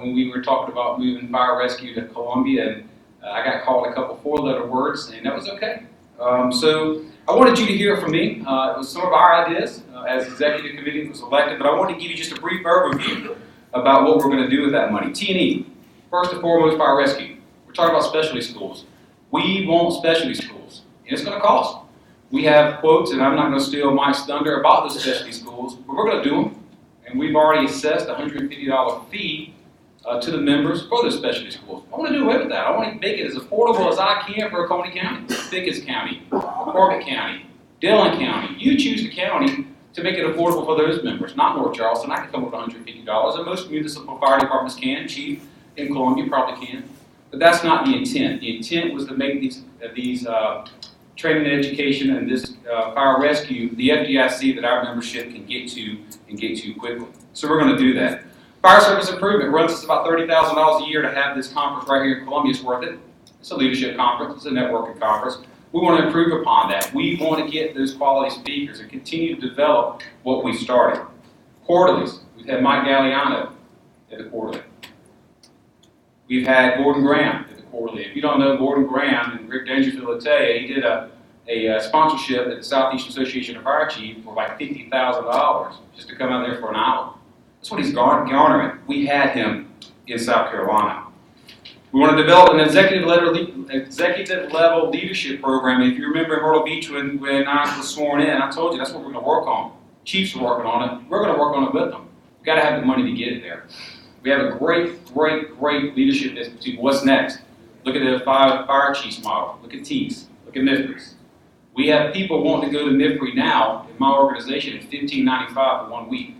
A: when we were talking about moving fire rescue to Columbia. And I got called a couple 4-letter words, and that was okay. So I wanted you to hear from me. It was some of our ideas as executive committee was elected, but I wanted to give you just a brief overview about what we're going to do with that money. T&E, first and foremost, fire rescue. We're talking about specialty schools. We want specialty schools, and it's going to cost. We have quotes, and I'm not going to steal Mike's thunder about the specialty schools, but we're going to do them. And we've already assessed a $150 fee to the members for those specialty schools. I want to do away with that. I want to make it as affordable as I can for Oconee County, Pickens County, McCormick County, Dillon County. You choose the county to make it affordable for those members. Not North Charleston, I can come up with $150, and most municipal fire departments can. Chief in Columbia probably can. But that's not the intent. The intent was to make these training and education and this fire rescue, the FDIC that our membership can get to and get to quickly. So we're going to do that. Fire service improvement runs us about $30,000 a year to have this conference right here in Columbia. It's worth it. It's a leadership conference. It's a networking conference. We want to improve upon that. We want to get those quality speakers and continue to develop what we started. Quarterlies. We've had Mike Galliano at the quarterly. We've had Gordon Graham at the quarterly. If you don't know Gordon Graham, and Rick Dangerfield will tell you, he did a sponsorship at the Southeast Association of Fire Chiefs for like $50,000 just to come out there for an hour. That's what he's garnering. We had him in South Carolina. We want to develop an executive level leadership program. If you remember in Myrtle Beach when I was sworn in, I told you that's what we're going to work on. Chiefs are working on it. We're going to work on it with them. We've got to have the money to get it there. We have a great leadership institute. What's next? Look at the fire chiefs model. Look at TEES. Look at MIFREs. We have people wanting to go to MIFRE now in my organization at $15.95 for 1 week.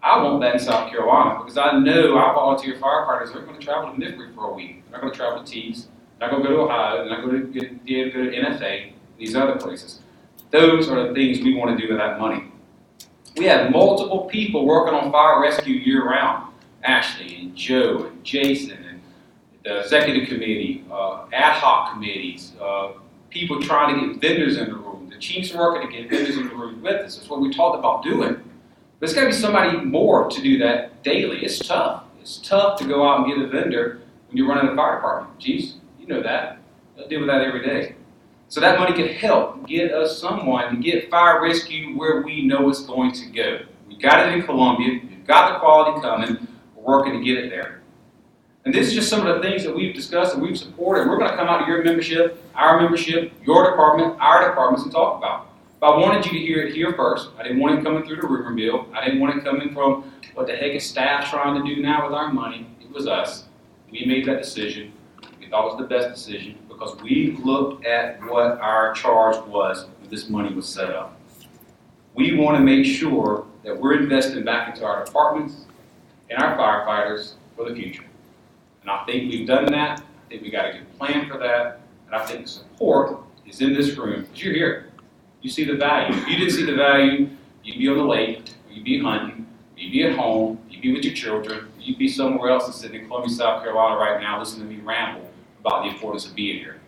A: I want that in South Carolina because I know our volunteer firefighters are going to travel to MIFRE for a week. They're not going to travel to TEES. They're not going to go to Ohio. They're not going to go to NFA, these other places. Those are the things we want to do with that money. We have multiple people working on fire rescue year-round. Ashley and Joe and Jason and the executive committee, ad hoc committees, people trying to get vendors in the room. The chiefs are working to get vendors in the room with us. That's what we talked about doing. There's got to be somebody more to do that daily. It's tough. It's tough to go out and get a vendor when you're running a fire department. Chiefs, you know that. They'll deal with that every day. So that money could help get us someone to get fire rescue where we know it's going to go. We got it in Columbia. We've got the quality coming. We're working to get it there. And this is just some of the things that we've discussed and we've supported. We're going to come out to your membership, our membership, your department, our departments, and talk about it. But I wanted you to hear it here first. I didn't want it coming through the rumor mill. I didn't want it coming from what the heck is staff trying to do now with our money. It was us. We made that decision. We thought it was the best decision because we looked at what our charge was when this money was set up. We want to make sure that we're investing back into our departments and our firefighters for the future. And I think we've done that. I think we got a good plan for that. And I think the support is in this room because you're here. You see the value. If you didn't see the value, you'd be on the lake, or you'd be hunting, or you'd be at home, you'd be with your children, you'd be somewhere else and sitting in Columbia, South Carolina right now listening to me ramble about the importance of being here.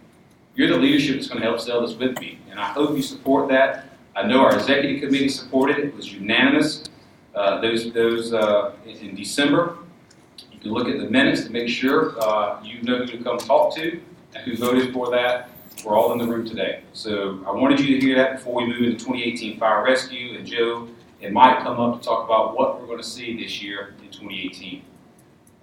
A: You're the leadership that's going to help sell this with me, and I hope you support that. I know our executive committee supported it. It was unanimous. Those in December. You can look at the minutes to make sure you know who to come talk to and who voted for that. We're all in the room today. So I wanted you to hear that before we move into 2018 Fire Rescue, and Joe and Mike come up to talk about what we're going to see this year in 2018.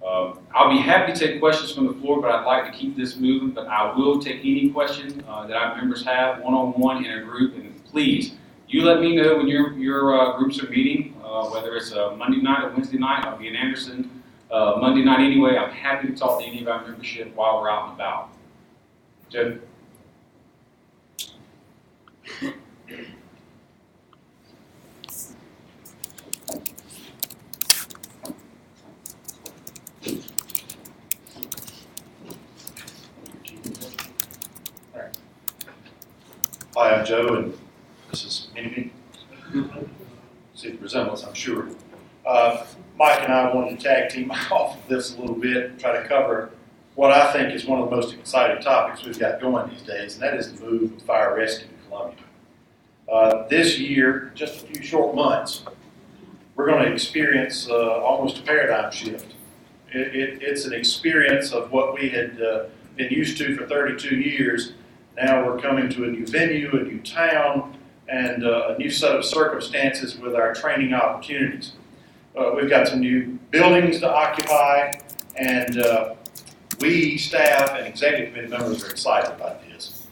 A: I'll be happy to take questions from the floor, but I'd like to keep this moving. But I will take any question that our members have one-on-one in a group. And please, you let me know when your groups are meeting, whether it's Monday night or Wednesday night. I'll be in Anderson Monday night anyway. I'm happy to talk to any of our membership while we're out and about. Joe?
B: Hi, I'm Joe, and this is Mini. See the resemblance, I'm sure. Mike and I wanted to tag team off of this a little bit, try to cover what I think is one of the most exciting topics we've got going these days, and that is the move of fire rescue to Columbia. This year, just a few short months, we're going to experience almost a paradigm shift. It's an experience of what we had been used to for 32 years. Now we're coming to a new venue, a new town, and a new set of circumstances with our training opportunities. We've got some new buildings to occupy, and we, staff, and executive committee members are excited about this.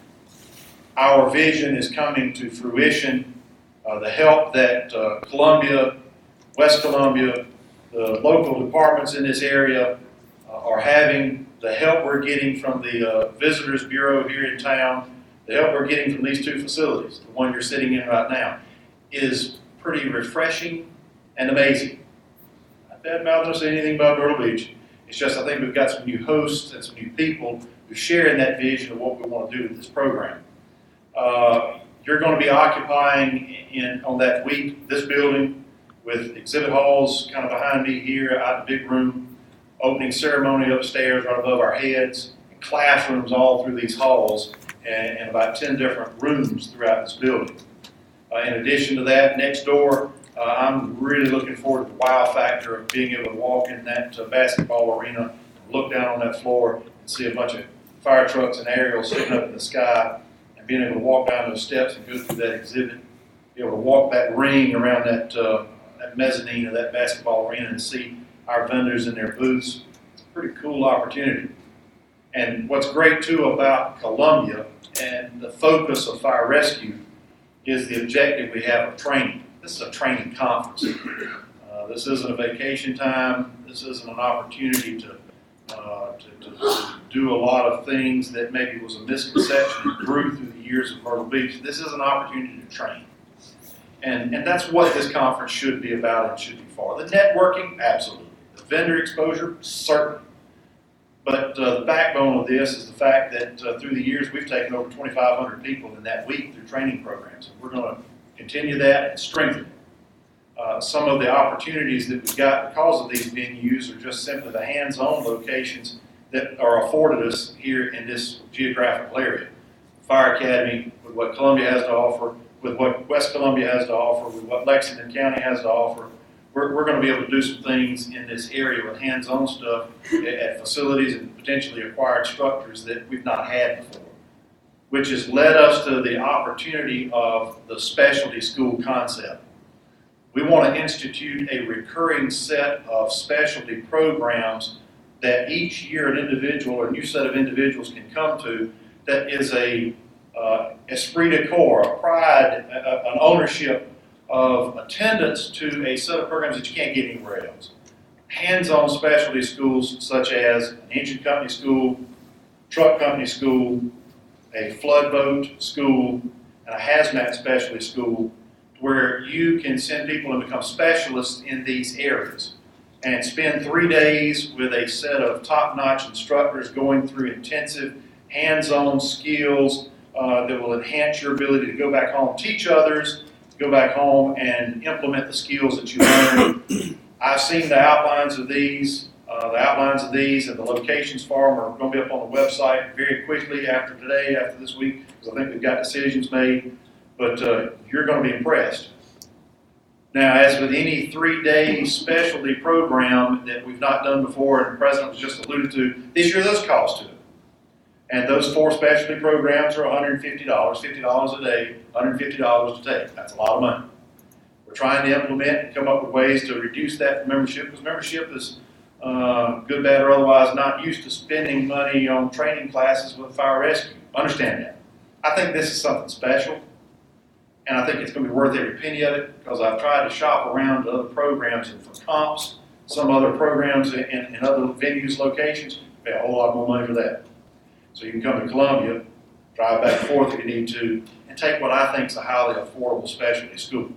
B: Our vision is coming to fruition. The help that Columbia, West Columbia, the local departments in this area are having, the help we're getting from the Visitors Bureau here in town, the help we're getting from these two facilities, the one you're sitting in right now, is pretty refreshing and amazing. Not bad mouth to say anything about Myrtle Beach. It's just I think we've got some new hosts and some new people who share in that vision of what we want to do with this program. You're going to be occupying on that week this building with exhibit halls kind of behind me here out in the big room, opening ceremony upstairs right above our heads, and classrooms all through these halls, and about 10 different rooms throughout this building. In addition to that, next door, I'm really looking forward to the wow factor of being able to walk in that basketball arena, look down on that floor, and see a bunch of fire trucks and aerials sitting up in the sky, and being able to walk down those steps and go through that exhibit, be able to walk that ring around that mezzanine of that basketball arena and see our vendors in their booths. It's a pretty cool opportunity. And what's great too about Columbia and the focus of fire rescue is the objective we have of training. This is a training conference. This isn't a vacation time. This isn't an opportunity to do a lot of things that maybe was a misconception that grew through the years of Myrtle Beach. This is an opportunity to train. And that's what this conference should be about and should be for. The networking, absolutely. The vendor exposure, certainly. But the backbone of this is the fact that through the years we've taken over 2,500 people in that week through training programs. And we're going to continue that and strengthen it. Some of the opportunities that we've got because of these venues are just simply the hands-on locations that are afforded us here in this geographical area. Fire Academy, with what Columbia has to offer, with what West Columbia has to offer, with what Lexington County has to offer, we're going to be able to do some things in this area with hands-on stuff at facilities and potentially acquired structures that we've not had before, which has led us to the opportunity of the specialty school concept. We want to institute a recurring set of specialty programs that each year an individual or a new set of individuals can come to that is a esprit de corps, a pride, an ownership of attendance to a set of programs that you can't get anywhere else. Hands-on specialty schools such as an engine company school, truck company school, a flood boat school, and a hazmat specialty school where you can send people and become specialists in these areas and spend 3 days with a set of top-notch instructors going through intensive hands-on skills that will enhance your ability to go back home, teach others, go back home and implement the skills that you learned. I've seen the outlines of these. And the locations for them are going to be up on the website very quickly after today, after this week, because I think we've got decisions made. But you're going to be impressed. Now, as with any 3-day specialty program that we've not done before, and the President was just alluded to, this year there's a cost to it. And those 4 specialty programs are $150, $50 a day, $150 to take. That's a lot of money. We're trying to implement and come up with ways to reduce that for membership, because membership is good, bad, or otherwise not used to spending money on training classes with fire rescue. Understand that. I think this is something special, and I think it's going to be worth every penny of it, because I've tried to shop around to other programs and for comps, some other programs in other venues, locations, pay a whole lot more money for that. So you can come to Columbia, drive back and forth if you need to, and take what I think is a highly affordable specialty school.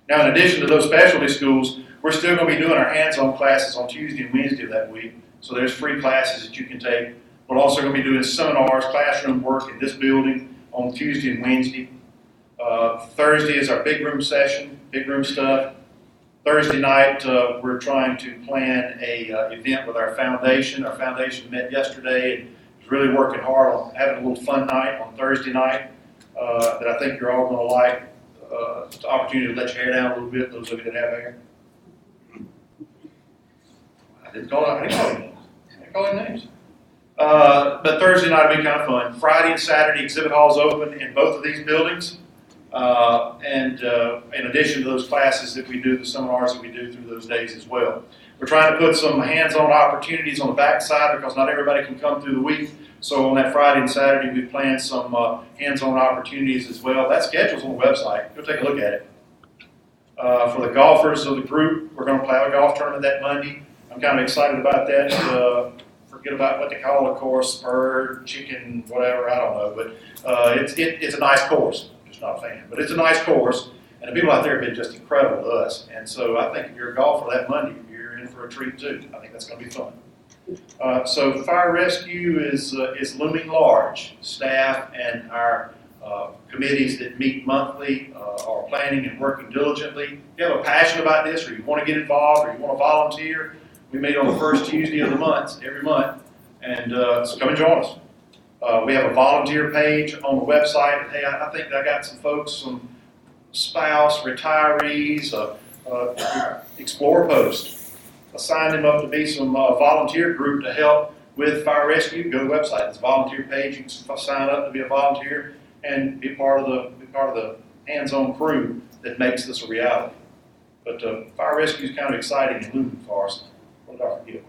B: Now, in addition to those specialty schools, we're still going to be doing our hands-on classes on Tuesday and Wednesday of that week. So there's free classes that you can take. We're also going to be doing seminars, classroom work in this building on Tuesday and Wednesday. Thursday is our big room session, big room stuff. Thursday night, we're trying to plan a event with our foundation. Our foundation met yesterday and is really working hard on having a little fun night on Thursday night that I think you're all going to like. It's an opportunity to let your hair down a little bit, those of you that have hair. I didn't call any names. I didn't call any names. But Thursday night will be kind of fun. Friday and Saturday, exhibit halls open in both of these buildings. And in addition to those classes that we do, the seminars that we do through those days as well. We're trying to put some hands-on opportunities on the backside because not everybody can come through the week. So on that Friday and Saturday, we planned some hands-on opportunities as well. That schedule's on the website. Go take a look at it. For the golfers of the group, we're going to play a golf tournament that Monday. I'm kind of excited about that. Forget about what they call a course, bird, chicken, whatever, I don't know. But it's a nice course. I'm just not a fan. But it's a nice course. And the people out there have been just incredible to us. And so I think if you're a golfer that Monday, you're in for a treat too. I think that's going to be fun. So fire rescue is looming large. Staff and our committees that meet monthly are planning and working diligently. If you have a passion about this, or you want to get involved, or you want to volunteer, we meet on the first Tuesday of the month, every month, and so come and join us. We have a volunteer page on the website. Hey, I think I got some folks, some spouse, retirees, Explore Post. Assign them up to be some volunteer group to help with fire rescue. Go to the website. It's a volunteer page. You can sign up to be a volunteer and be part of the hands-on crew that makes this a reality. But fire rescue is kind of exciting and looming for us. What did I forget?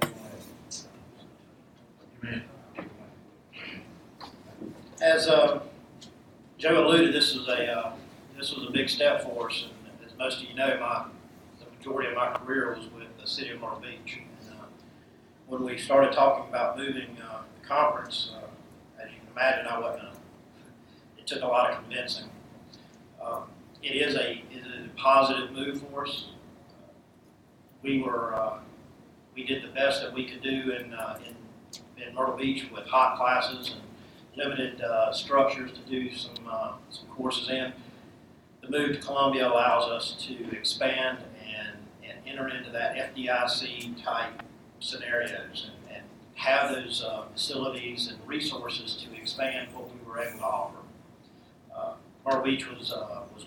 B: Amen.
K: As Joe alluded, this was a big step for us, and as most of you know, the majority of my career was with the city of Myrtle Beach. And, when we started talking about moving the conference, as you can imagine, it took a lot of convincing. It is a positive move for us. We did the best that we could do in Myrtle Beach with hot classes and limited structures to do some courses in. The move to Columbia allows us to expand and enter into that FDIC type scenarios and have those facilities and resources to expand what we were able to offer. Myrtle Beach was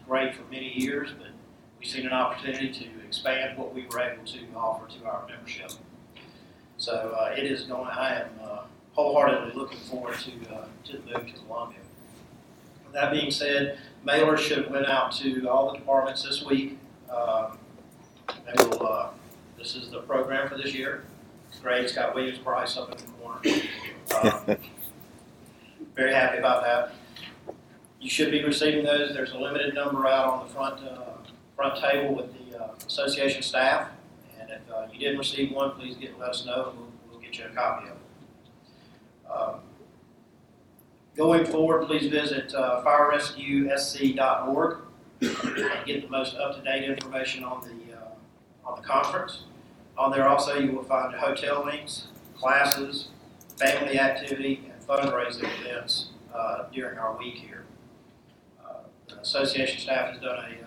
K: great for many years, but we've seen an opportunity to expand what we were able to offer to our membership. So it is going. I am wholeheartedly looking forward to the move to Columbia. With that being said, mailers should have went out to all the departments this week. This is the program for this year. It's great. It's got Williams Bryce up in the corner. Very happy about that. You should be receiving those. There's a limited number out on the front table with the association staff. And if you didn't receive one, please let us know, and we'll get you a copy of it. Going forward, please visit firerescuesc.org and get the most up-to-date information on the conference. On there also you will find hotel links, classes, family activity, and fundraising events during our week here. The association staff has done an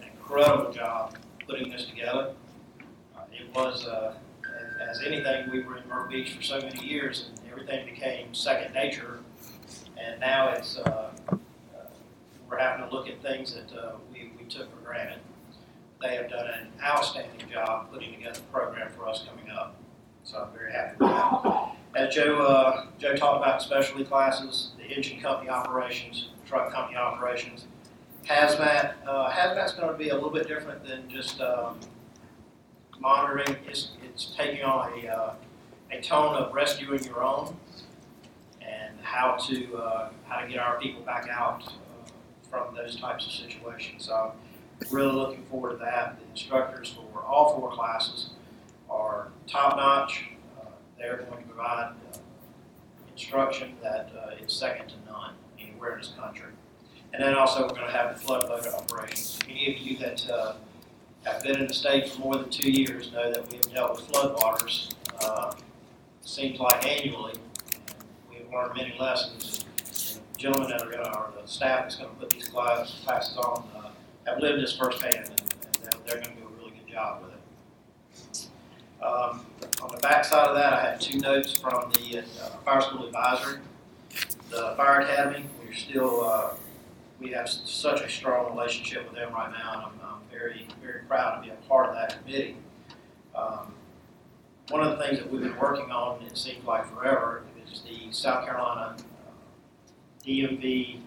K: incredible job putting this together. It was, as anything, we were in Myrtle Beach for so many years, and everything became second nature. And now it's we're having to look at things that we took for granted. They have done an outstanding job putting together a program for us coming up. So I'm very happy with that. As Joe talked about specialty classes, the engine company operations, truck company operations, hazmat. Hazmat's going to be a little bit different than just monitoring. It's taking on a tone of rescuing your own and how to get our people back out from those types of situations. So I'm really looking forward to that. The instructors for all 4 classes are top-notch. They're going to provide instruction that is second to none anywhere in this country. And then also we're going to have the flood boat operations. Any of you that have been in the state for more than 2 years know that we have dealt with floodwaters, seems like annually. We have learned many lessons. And the gentlemen that are the staff that's going to put these classes on have lived this firsthand, and they're going to do a really good job with it. On the back side of that, I have 2 notes from the Fire School Advisory. The Fire Academy, we have such a strong relationship with them right now, and I'm very, very proud to be a part of that committee. One of the things that we've been working on, it seems like forever, is the South Carolina DMV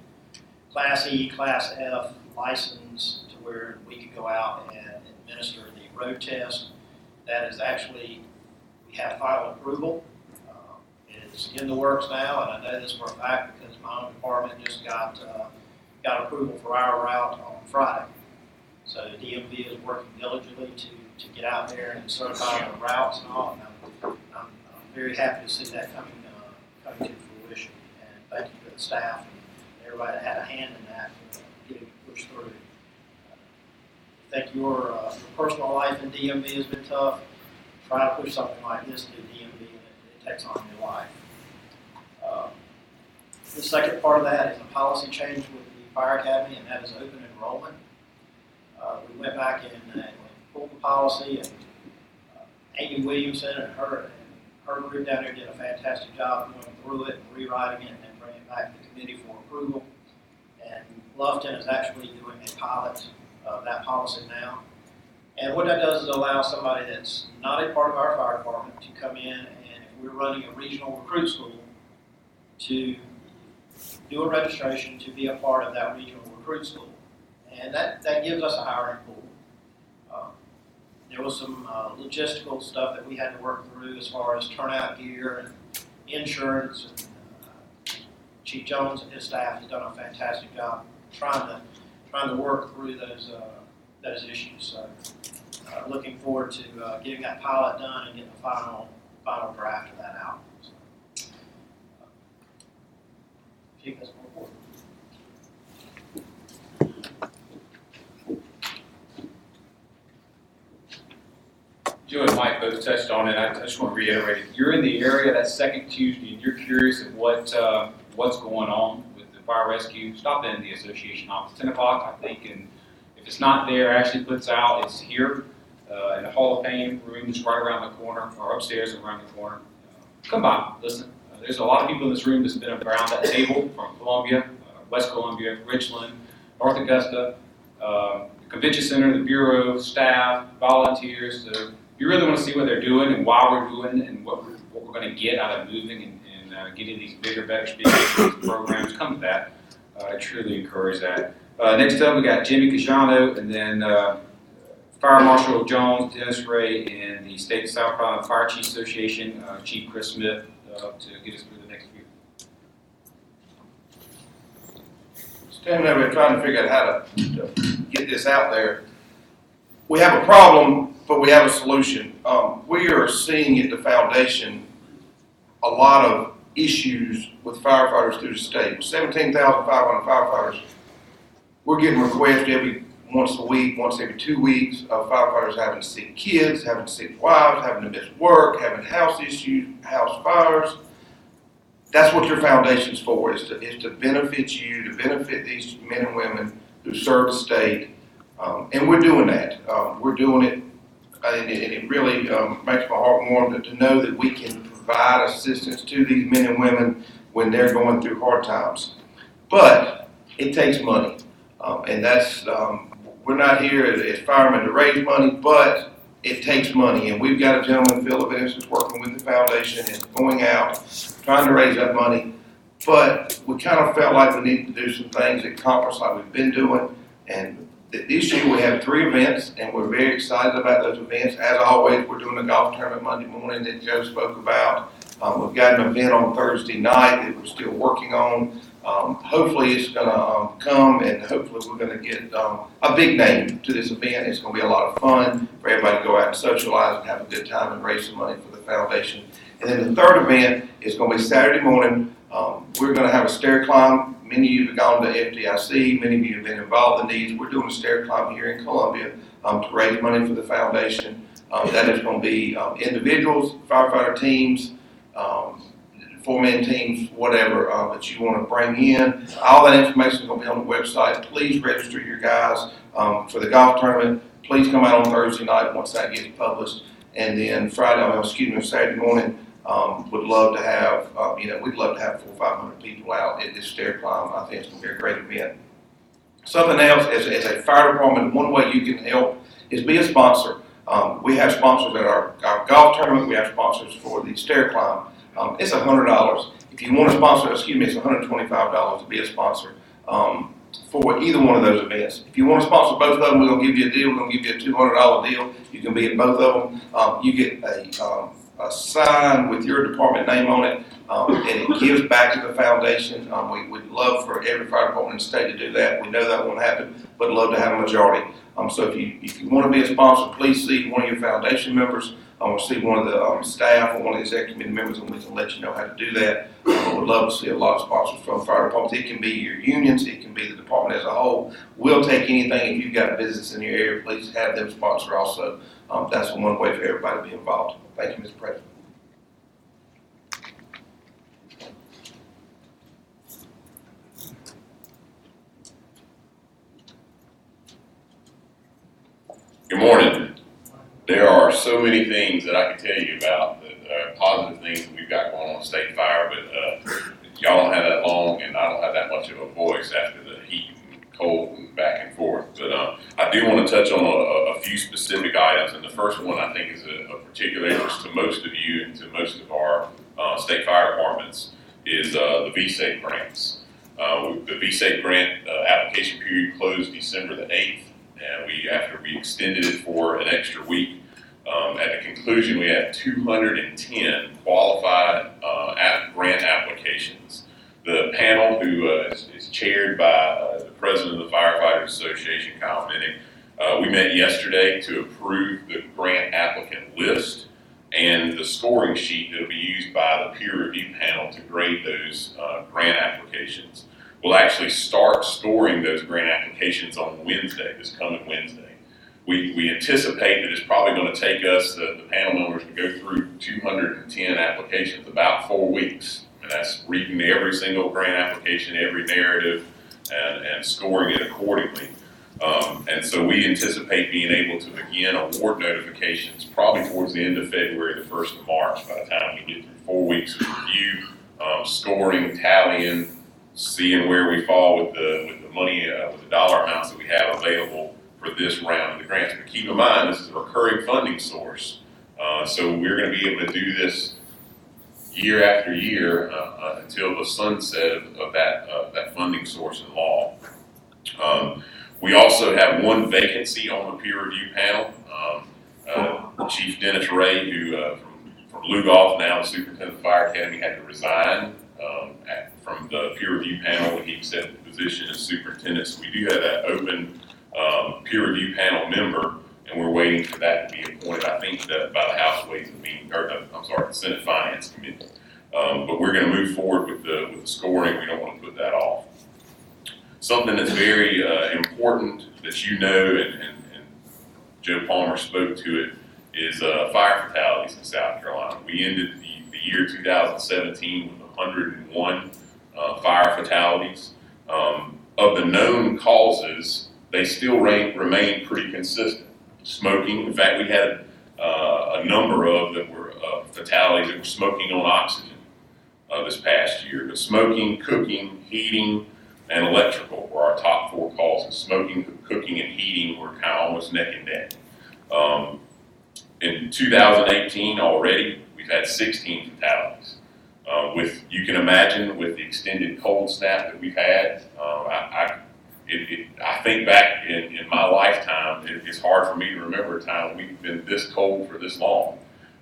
K: Class E, Class F license to where we could go out and administer the road test. That is actually, we have final approval. It's in the works now, and I know this for a fact because my own department just got approval for our route on Friday. So the DMV is working diligently to get out there and certify the routes and all. And I'm very happy to see that coming to fruition. And thank you to the staff and everybody that had a hand in that, getting pushed through. think your personal life in DMV has been tough. Try to push something like this through DMV, and it takes on your life. The second part of that is a policy change with the Fire Academy, and that is open enrollment. We went back and pulled the policy, and Amy Williamson and her group down there did a fantastic job going through it, and rewriting it, and then bringing it back to the committee for approval. And Lufton is actually doing a pilot of that policy now. And what that does is allow somebody that's not a part of our fire department to come in, and if we're running a regional recruit school, to do a registration to be a part of that regional recruit school. And that gives us a hiring pool. There was some logistical stuff that we had to work through as far as turnout gear and insurance. And, Chief Jones and his staff has done a fantastic job trying to work through those issues. So, looking forward to getting that pilot done and getting the final draft of that out. So, Chief has more report.
A: Joe and Mike both touched on it. I just want to reiterate it. You're in the area that second Tuesday and you're curious of what's going on with the fire rescue. Stop in the association office, 10 o'clock, I think. And if it's not there, Ashley puts out, it's here in the Hall of Fame room, just right around the corner, or upstairs around the corner. Come by, listen. There's a lot of people in this room that's been around that table from Columbia, West Columbia, Richland, North Augusta, the Convention Center, the Bureau, staff, volunteers. So you really want to see what they're doing and why we're doing it and what we're going to get out of moving and getting these bigger, better speakers programs. Come to that. I truly encourage that. Next up, we got Jimmy Cajano, and then Fire Marshal Jones, Dennis Ray, and the State of South Carolina Fire Chiefs Association, Chief Chris Smith, to get us through the next few.
I: Standing over here trying to figure out how to get this out there. We have a problem, but we have a solution. We are seeing at the foundation a lot of issues with firefighters through the state. 17,500 firefighters. We're getting requests once a week, once every 2 weeks of firefighters having sick kids, having sick wives, having to miss work, having house issues, house fires. That's what your foundation's for, is to benefit you, to benefit these men and women who serve the state. And we're doing that. We're doing it, and it really makes my heart warm to know that we can provide assistance to these men and women when they're going through hard times. But it takes money, and that's we're not here as firemen to raise money, but it takes money, and we've got a gentleman, Philip Ennis, who's working with the foundation and going out, trying to raise that money. But we kind of felt like we needed to do some things at conference like we've been doing, and this year we have 3 events, and we're very excited about those events. As always, we're doing a golf tournament Monday morning that Joe spoke about. We've got an event on Thursday night that we're still working on. Hopefully it's going to come, and hopefully we're going to get a big name to this event. It's going to be a lot of fun for everybody to go out and socialize and have a good time and raise some money for the foundation. And then the third event is going to be Saturday morning. We're going to have a stair climb. Many of you have gone to FDIC. Many of you have been involved in these. We're doing a stair climb here in Columbia to raise money for the foundation. That is going to be individuals, firefighter teams, 4-man teams, whatever that you want to bring in. All that information is going to be on the website. Please register your guys for the golf tournament. Please come out on Thursday night once that gets published. And then Saturday morning, would love to have, we'd love to have 400 or 500 people out at this stair climb. I think it's going to be a great event. Something else, as a fire department, one way you can help is be a sponsor. We have sponsors at our golf tournament. We have sponsors for the stair climb. It's $100. If you want to sponsor, it's $125 to be a sponsor for either one of those events. If you want to sponsor both of them, we're going to give you a deal. We're going to give you a $200 deal. You can be at both of them. You get a sign with your department name on it, and it gives back to the foundation. We'd love for every fire department in the state to do that. We know that won't happen, but love to have a majority. So if you want to be a sponsor, please see one of your foundation members. I want to see one of the staff or one of the executive committee members, and we can let you know how to do that. I would love to see a lot of sponsors from the fire departments. It can be your unions, it can be the department as a whole. We'll take anything. If you've got a business in your area, please have them sponsor also. That's one way for everybody to be involved. Thank you, Mr. President.
J: Good morning. There are so many things that I can tell you about, that positive things that we've got going on State Fire, but y'all don't have that long, and I don't have that much of a voice after the heat and cold and back and forth. But I do want to touch on a few specific items, and the first one I think is a particular interest to most of you and to most of our state fire departments is the VSAFE grants. The VSAFE grant application period closed December the 8th. And after we extended it for an extra week, at the conclusion we had 210 qualified grant applications. The panel, who is chaired by the president of the Firefighters Association, Kyle Minnick, we met yesterday to approve the grant applicant list and the scoring sheet that will be used by the peer review panel to grade those grant applications. We'll actually start scoring those grant applications on Wednesday, this coming Wednesday. We anticipate that it's probably going to take us, the panel members, to go through 210 applications, about 4 weeks. And that's reading every single grant application, every narrative, and scoring it accordingly. And so we anticipate being able to begin award notifications probably towards the end of February, the 1st of March, by the time we get through 4 weeks of review, scoring, tallying, seeing where we fall with the money, with the dollar amounts that we have available for this round of the grants. But keep in mind, this is a recurring funding source. So we're going to be able to do this year after year until the sunset of that funding source in law. We also have one vacancy on the peer review panel. Chief Dennis Ray, who from Lugoff, now the superintendent of the Fire Academy, had to resign from the peer review panel when he accepted the position as superintendent. So we do have that open peer review panel member, and we're waiting for that to be appointed, I think, by the House Ways and Means, the Senate Finance Committee. But we're going to move forward with the scoring. We don't want to put that off. Something that's very important that you know, and Joe Palmer spoke to it, is fire fatalities in South Carolina. We ended the year 2017 with 101 fire fatalities. Of the known causes, they still remain pretty consistent. Smoking, in fact, we had a number of that were fatalities that were smoking on oxygen this past year. But smoking, cooking, heating, and electrical were our top 4 causes. Smoking, cooking, and heating were kind of almost neck and neck. In 2018 already, we've had 16 fatalities. You can imagine with the extended cold snap that we've had, I think back in my lifetime, it's hard for me to remember a time we've been this cold for this long.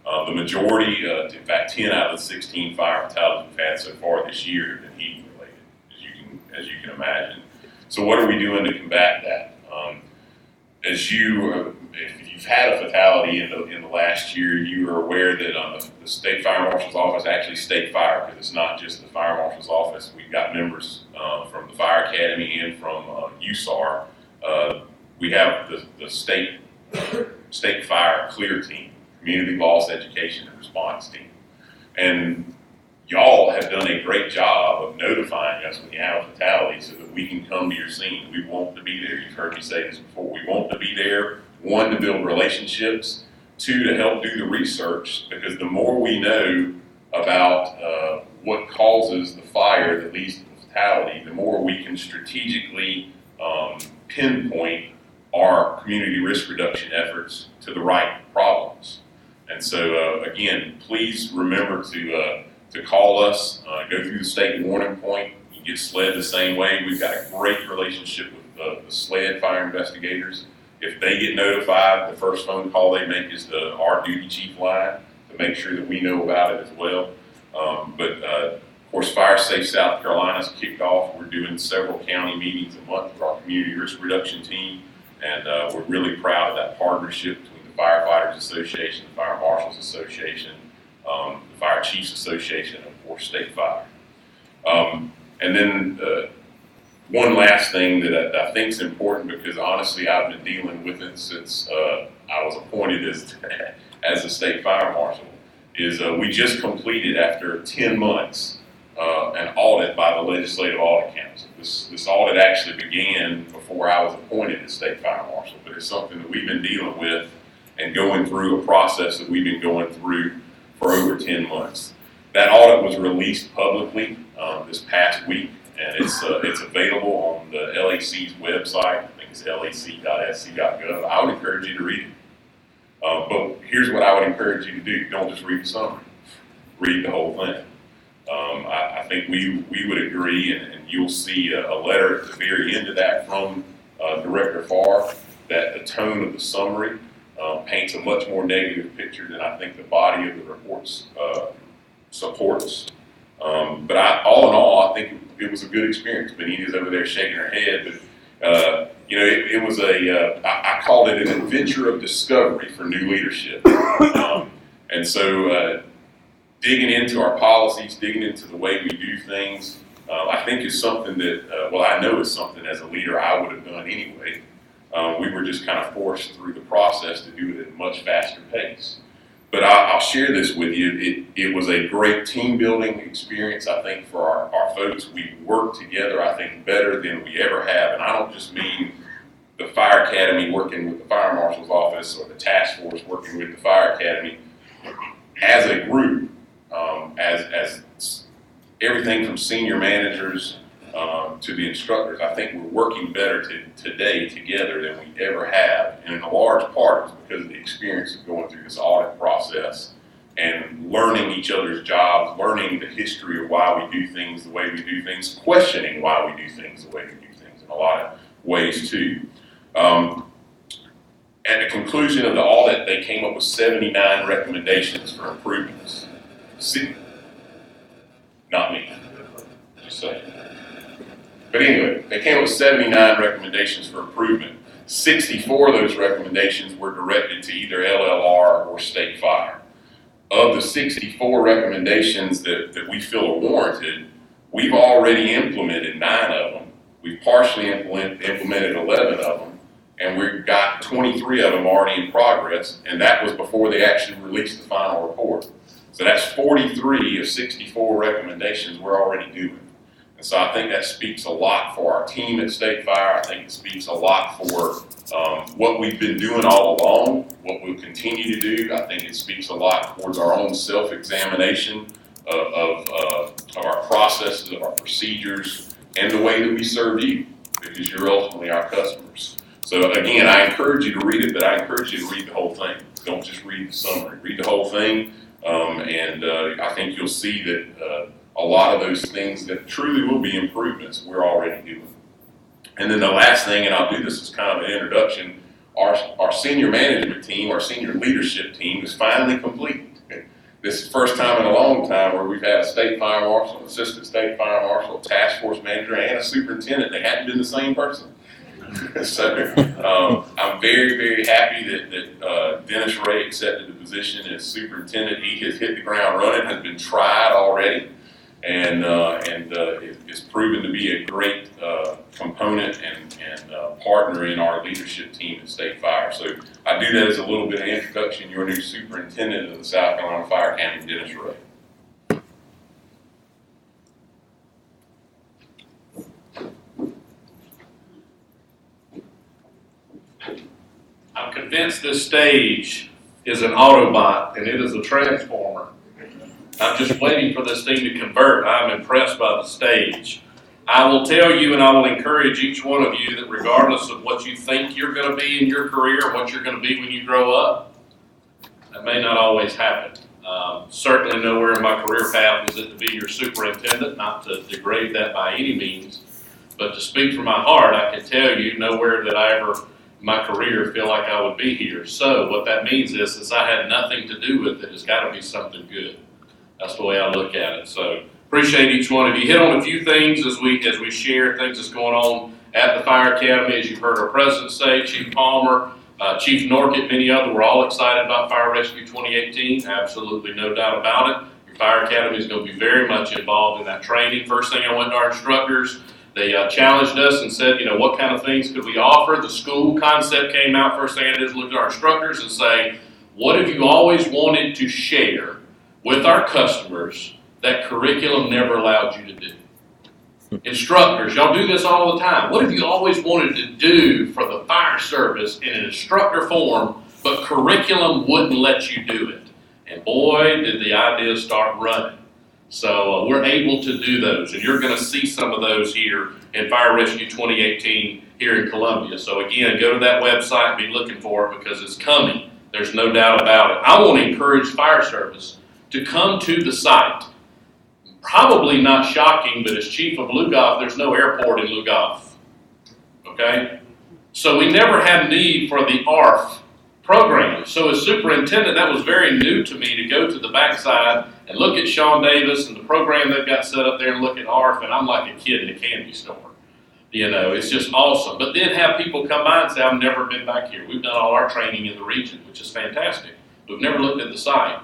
J: The majority, in fact, 10 out of the 16 fire fatalities we've had so far this year have been heating related, as you can imagine. So what are we doing to combat that? If you've had a fatality in the last year, you are aware that the State Fire Marshal's Office, actually State Fire, because it's not just the Fire Marshal's Office. We've got members from the Fire Academy and from USAR. We have the State Fire Clear Team, Community Loss Education and Response Team. And y'all have done a great job of notifying us when you have a fatality so that we can come to your scene. We want to be there. You've heard me say this before. We want to be there, 1, to build relationships, 2, to help do the research, because the more we know about what causes the fire that leads to the fatality, the more we can strategically pinpoint our community risk reduction efforts to the right problems. And so, again, please remember to call us, go through the state warning point. You get SLED the same way. We've got a great relationship with the SLED fire investigators. If they get notified, the first phone call they make is our duty chief line to make sure that we know about it as well. Of course, Fire Safe South Carolina's kicked off. We're doing several county meetings a month with our community risk reduction team, and we're really proud of that partnership between the the Firefighters Association, the Fire Marshals Association, the Fire Chiefs Association, and of course State Fire. And then one last thing that I think is important, because honestly I've been dealing with it since I was appointed as a state fire marshal, is we just completed, after 10 months, an audit by the Legislative Audit Council. This audit actually began before I was appointed as state fire marshal, but it's something that we've been dealing with and going through a process that we've been going through for over 10 months. That audit was released publicly this past week, and it's available on the LAC's website. I think it's lac.sc.gov. I would encourage you to read it. But here's what I would encourage you to do. Don't just read the summary. Read the whole thing. I think we would agree, and you'll see a letter at the very end of that from Director Farr, that the tone of the summary paints a much more negative picture than I think the body of the reports supports. But all in all, I think it was a good experience. Benita's over there shaking her head, but it was I called it an adventure of discovery for new leadership. And so digging into our policies, digging into the way we do things, I think is something that, I know is something as a leader I would have done anyway. We were just kind of forced through the process to do it at a much faster pace. But I'll share this with you. It was a great team building experience, I think, for our folks. We worked together, I think, better than we ever have. And I don't just mean the Fire Academy working with the Fire Marshal's Office or the task force working with the Fire Academy. As a group, as everything from senior managers to the instructors, I think we're working better today together than we ever have. And in a large part, it's because of the experience of going through this audit process and learning each other's jobs, learning the history of why we do things the way we do things, questioning why we do things the way we do things in a lot of ways too. At the conclusion of the audit, they came up with 79 recommendations for improvements. Not me, just saying. But anyway, they came up with 79 recommendations for improvement. 64 of those recommendations were directed to either LLR or State Fire. Of the 64 recommendations that we feel are warranted, we've already implemented 9 of them. We've partially implemented 11 of them, and we've got 23 of them already in progress, and that was before they actually released the final report. So that's 43 of 64 recommendations we're already doing. And so I think that speaks a lot for our team at State Fire. I think it speaks a lot for what we've been doing all along, what we'll continue to do. I think it speaks a lot towards our own self-examination of our processes, of our procedures, and the way that we serve you, because you're ultimately our customers. So again, I encourage you to read it, but I encourage you to read the whole thing. Don't just read the summary. Read the whole thing, and I think you'll see that a lot of those things that truly will be improvements we're already doing. And then the last thing, and I'll do this as kind of an introduction, our senior management team, our senior leadership team is finally complete. This is the first time in a long time where we've had a state fire marshal, an assistant state fire marshal, a task force manager, and a superintendent. They hadn't been the same person. So I'm very, very happy that Dennis Ray accepted the position as superintendent. He has hit the ground running, has been tried already, and is proven to be a great component and partner in our leadership team at State Fire. So I do that as a little bit of introduction. Your new superintendent of the South Carolina Fire Academy, Dennis Ray. I'm convinced this stage is an Autobot and it is a transformer. I'm just waiting for this thing to convert. I'm impressed by the stage. I will tell you, and I will encourage each one of you, that regardless of what you think you're going to be in your career and what you're going to be when you grow up, that may not always happen. Certainly nowhere in my career path was it to be your superintendent, not to degrade that by any means, but to speak from my heart, I can tell you nowhere did I ever in my career feel like I would be here. So what that means is I had nothing to do with it. It's got to be something good. That's the way I look at it. So appreciate each one of you. Hit on a few things as we share things that's going on at the Fire Academy. As you've heard our president say, Chief Palmer, Chief Norkett, many others, we're all excited about Fire Rescue 2018. Absolutely no doubt about it. Your Fire Academy is going to be very much involved in that training. First thing I went to our instructors, they challenged us and said, you know, what kind of things could we offer? The school concept came out. First thing I did is look at our instructors and say, what have you always wanted to share with our customers that curriculum never allowed you to do? Instructors, y'all do this all the time. What have you always wanted to do for the fire service in an instructor form, but curriculum wouldn't let you do it? And boy, did the ideas start running. So we're able to do those, and you're going to see some of those here in Fire Rescue 2018 here in Columbia. So again, go to that website and be looking for it because it's coming. There's no doubt about it. I want to encourage fire service to come to the site. Probably not shocking, but as chief of Lugoff, there's no airport in Lugoff. Okay? So we never had need for the ARF program. So as superintendent, that was very new to me to go to the backside and look at Sean Davis and the program they've got set up there and look at ARF, and I'm like a kid in a candy store. You know, it's just awesome. But then have people come by and say, I've never been back here. We've done all our training in the region, which is fantastic. We've never looked at the site.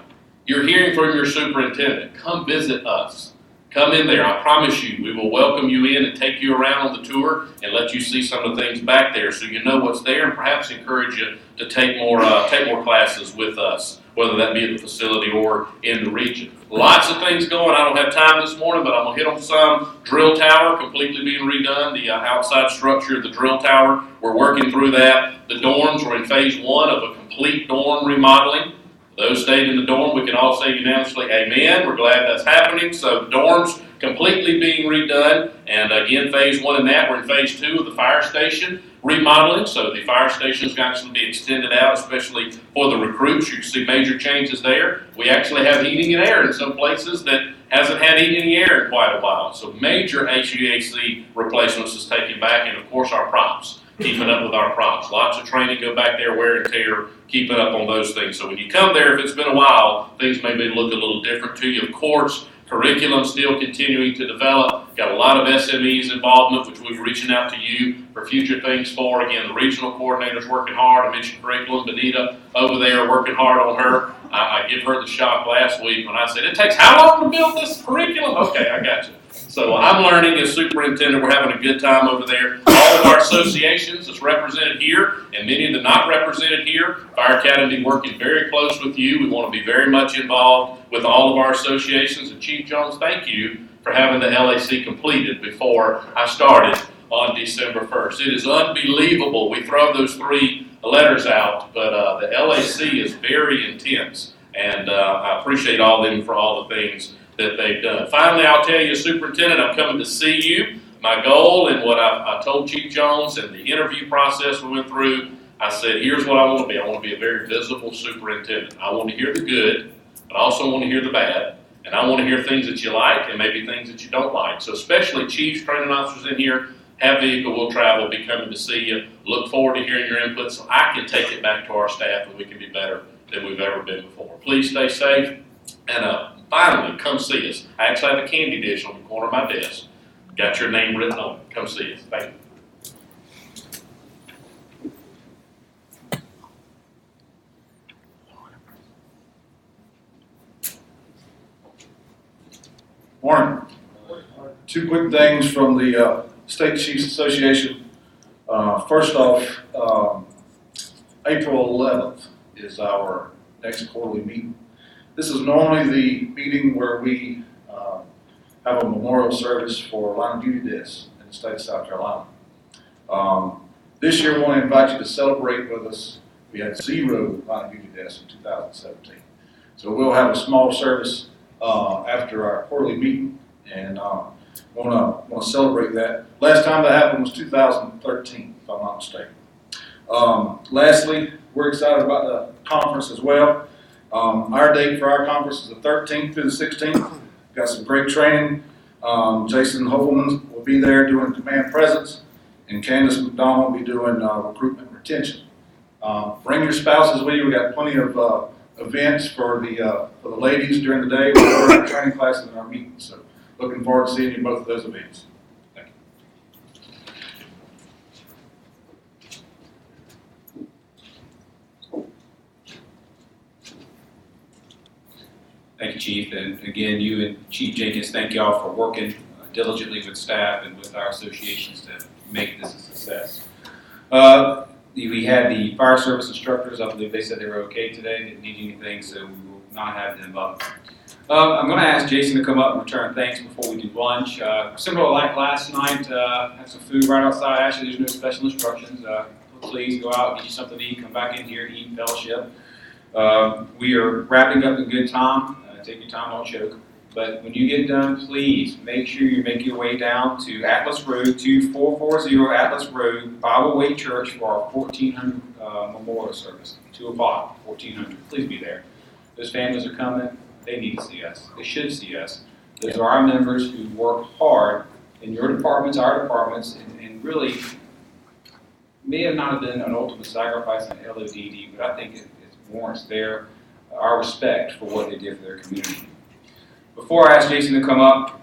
J: You're hearing from your superintendent. Come visit us. Come in there. I promise you, we will welcome you in and take you around on the tour and let you see some of the things back there so you know what's there, and perhaps encourage you to take more classes with us, whether that be at the facility or in the region. Lots of things going. I don't have time this morning, but I'm going to hit on some. Drill tower completely being redone. The outside structure of the drill tower, we're working through that. The dorms, we're in phase 1 of a complete dorm remodeling. Those stayed in the dorm, we can all say unanimously, amen. We're glad that's happening. So dorms completely being redone. And again, phase 1 in that, we're in phase 2 of the fire station remodeling. So the fire station is going to be extended out, especially for the recruits. You can see major changes there. We actually have heating and air in some places that hasn't had heating and air in quite a while. So major HVAC replacements is taken back, and of course our props. Keeping up with our props. Lots of training go back there, wear and tear, keeping up on those things. So when you come there, if it's been a while, things may look a little different to you. Of course, curriculum still continuing to develop. Got a lot of SMEs involvement, which we're reaching out to you for future things for. Again, the regional coordinator's working hard. I mentioned curriculum. Benita over there working hard on her. I give her the shock last week when I said, it takes how long to build this curriculum? Okay, I got you. So I'm learning as superintendent. We're having a good time over there. All of our associations is represented here, and many of the not represented here. Fire Academy working very close with you. We want to be very much involved with all of our associations. And Chief Jones, thank you for having the LAC completed before I started on December 1st. It is unbelievable. We throw those 3 letters out, but the LAC is very intense, and I appreciate all of them for all the things that they've done. Finally, I'll tell you, Superintendent, I'm coming to see you. My goal and what I told Chief Jones and the interview process we went through, I said, here's what I want to be. I want to be a very visible superintendent. I want to hear the good, but I also want to hear the bad. And I want to hear things that you like and maybe things that you don't like. So especially chiefs, training officers in here, have vehicle, will travel, be coming to see you. Look forward to hearing your input so I can take it back to our staff and we can be better than we've ever been before. Please stay safe. And finally, come see us. I actually have a candy dish on the corner of my desk. Got your name written on it. Come see us. Thank you.
B: Morning. 2 quick things from the State Chiefs Association. First off, April 11th is our next quarterly meeting. This is normally the meeting where we have a memorial service for line of duty deaths in the state of South Carolina. This year we want to invite you to celebrate with us. We had 0 line of duty deaths in 2017. So we'll have a small service after our quarterly meeting, and want to celebrate that. Last time that happened was 2013, if I'm not mistaken. Lastly, we're excited about the conference as well. Our date for our conference is the 13th through the 16th. Got some great training. Jason Hovelman will be there doing command presence, and Candace McDonald will be doing recruitment and retention. Bring your spouses with you. We got plenty of events for the ladies during the day. We're in our training classes and our meetings. So looking forward to seeing you both of those events. Thank you.
A: Chief. And again, you and Chief Jenkins, thank y'all for working diligently with staff and with our associations to make this a success. We had the fire service instructors. I believe they said they were okay today. Didn't need anything, so we will not have them up. I'm going to ask Jason to come up and return thanks before we do lunch. Similar like last night, had some food right outside. Actually, there's no special instructions. Please go out, get you something to eat, come back in here, eat, fellowship. We are wrapping up in good time. Take your time, don't choke. But when you get done, please make sure you make your way down to Atlas Road, 2440 Atlas Road, Bible Way Church for our 1400 memorial service, 2 o'clock, 1400. Please be there. Those families are coming. They need to see us. They should see us. Those are our members who work hard in your departments, our departments, and really may have not been an ultimate sacrifice in LODD, but I think it warrants our respect for what they did for their community. Before I ask Jason to come up,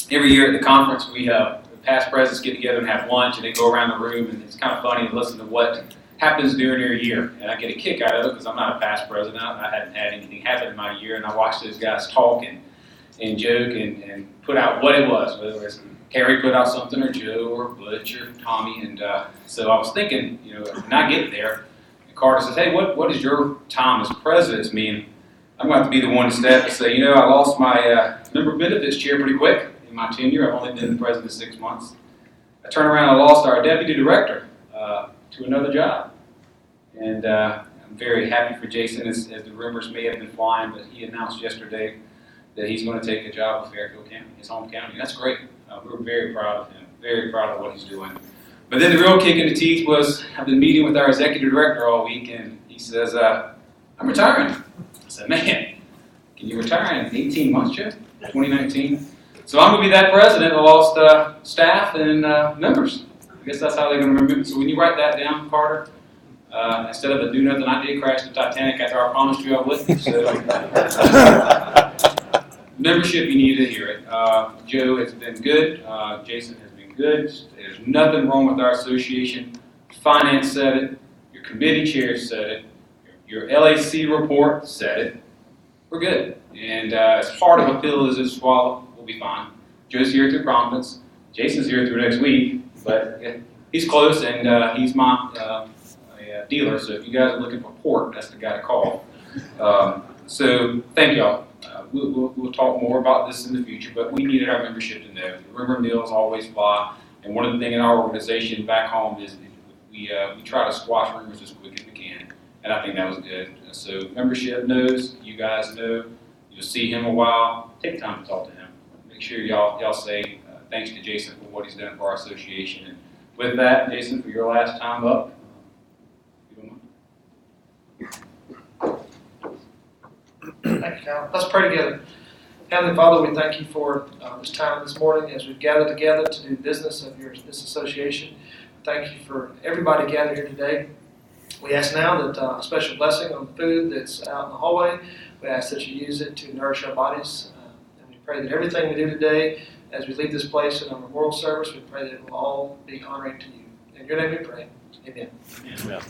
A: every year at the conference we have the past presidents get together and have lunch, and they go around the room, and it's kind of funny to listen to what happens during their year. And I get a kick out of it because I'm not a past president. I hadn't had anything happen in my year, and I watch those guys talk and joke and put out what it was, whether it was Terry put out something, or Joe, or Butch, or Tommy. And so I was thinking, when I get there, Carter says, hey, what does your time as president mean? I'm going to have to be the one to step and say, I lost my member benefits chair pretty quick in my tenure. I've only been the president 6 months. I turned around and lost our deputy director to another job. And I'm very happy for Jason, as the rumors may have been flying, but he announced yesterday that he's going to take a job with Fairfield County, his home county. That's great. We're very proud of him, very proud of what he's doing. But then the real kick in the teeth was, I've been meeting with our executive director all week, and he says, I'm retiring. I said, man, can you retire in 18 months, Jeff? 2019? So I'm going to be that president who lost staff and members. I guess that's how they're going to remember it. So when you write that down, Carter, instead of a do nothing, I did crash the Titanic after I promised you I wouldn't. So, membership, you need to hear it. Joe has been good. Jason has been good. There's nothing wrong with our association. Finance said it. Your committee chair said it. Your LAC report said it. We're good. And as hard of a pill as it is to swallow, we'll be fine. Joe's here through conference. Jason's here through next week. But he's close, and he's my dealer. So if you guys are looking for pork, that's the guy to call. So thank y'all. We'll talk more about this in the future, but we needed our membership to know. The rumor mills always fly, and one of the things in our organization back home is we try to squash rumors as quick as we can, and I think that was good. So membership knows, you guys know, you'll see him a while, take time to talk to him. Make sure y'all say thanks to Jason for what he's done for our association. And with that, Jason, for your last time up,
L: Thank you, Kyle. Let's pray together. Heavenly Father, we thank you for this time this morning as we've gathered together to do business of this association. Thank you for everybody gathered here today. We ask now that a special blessing on the food that's out in the hallway. We ask that you use it to nourish our bodies. And we pray that everything we do today, as we leave this place in our memorial service, we pray that it will all be honoring to you. In your name we pray. Amen.
J: Amen.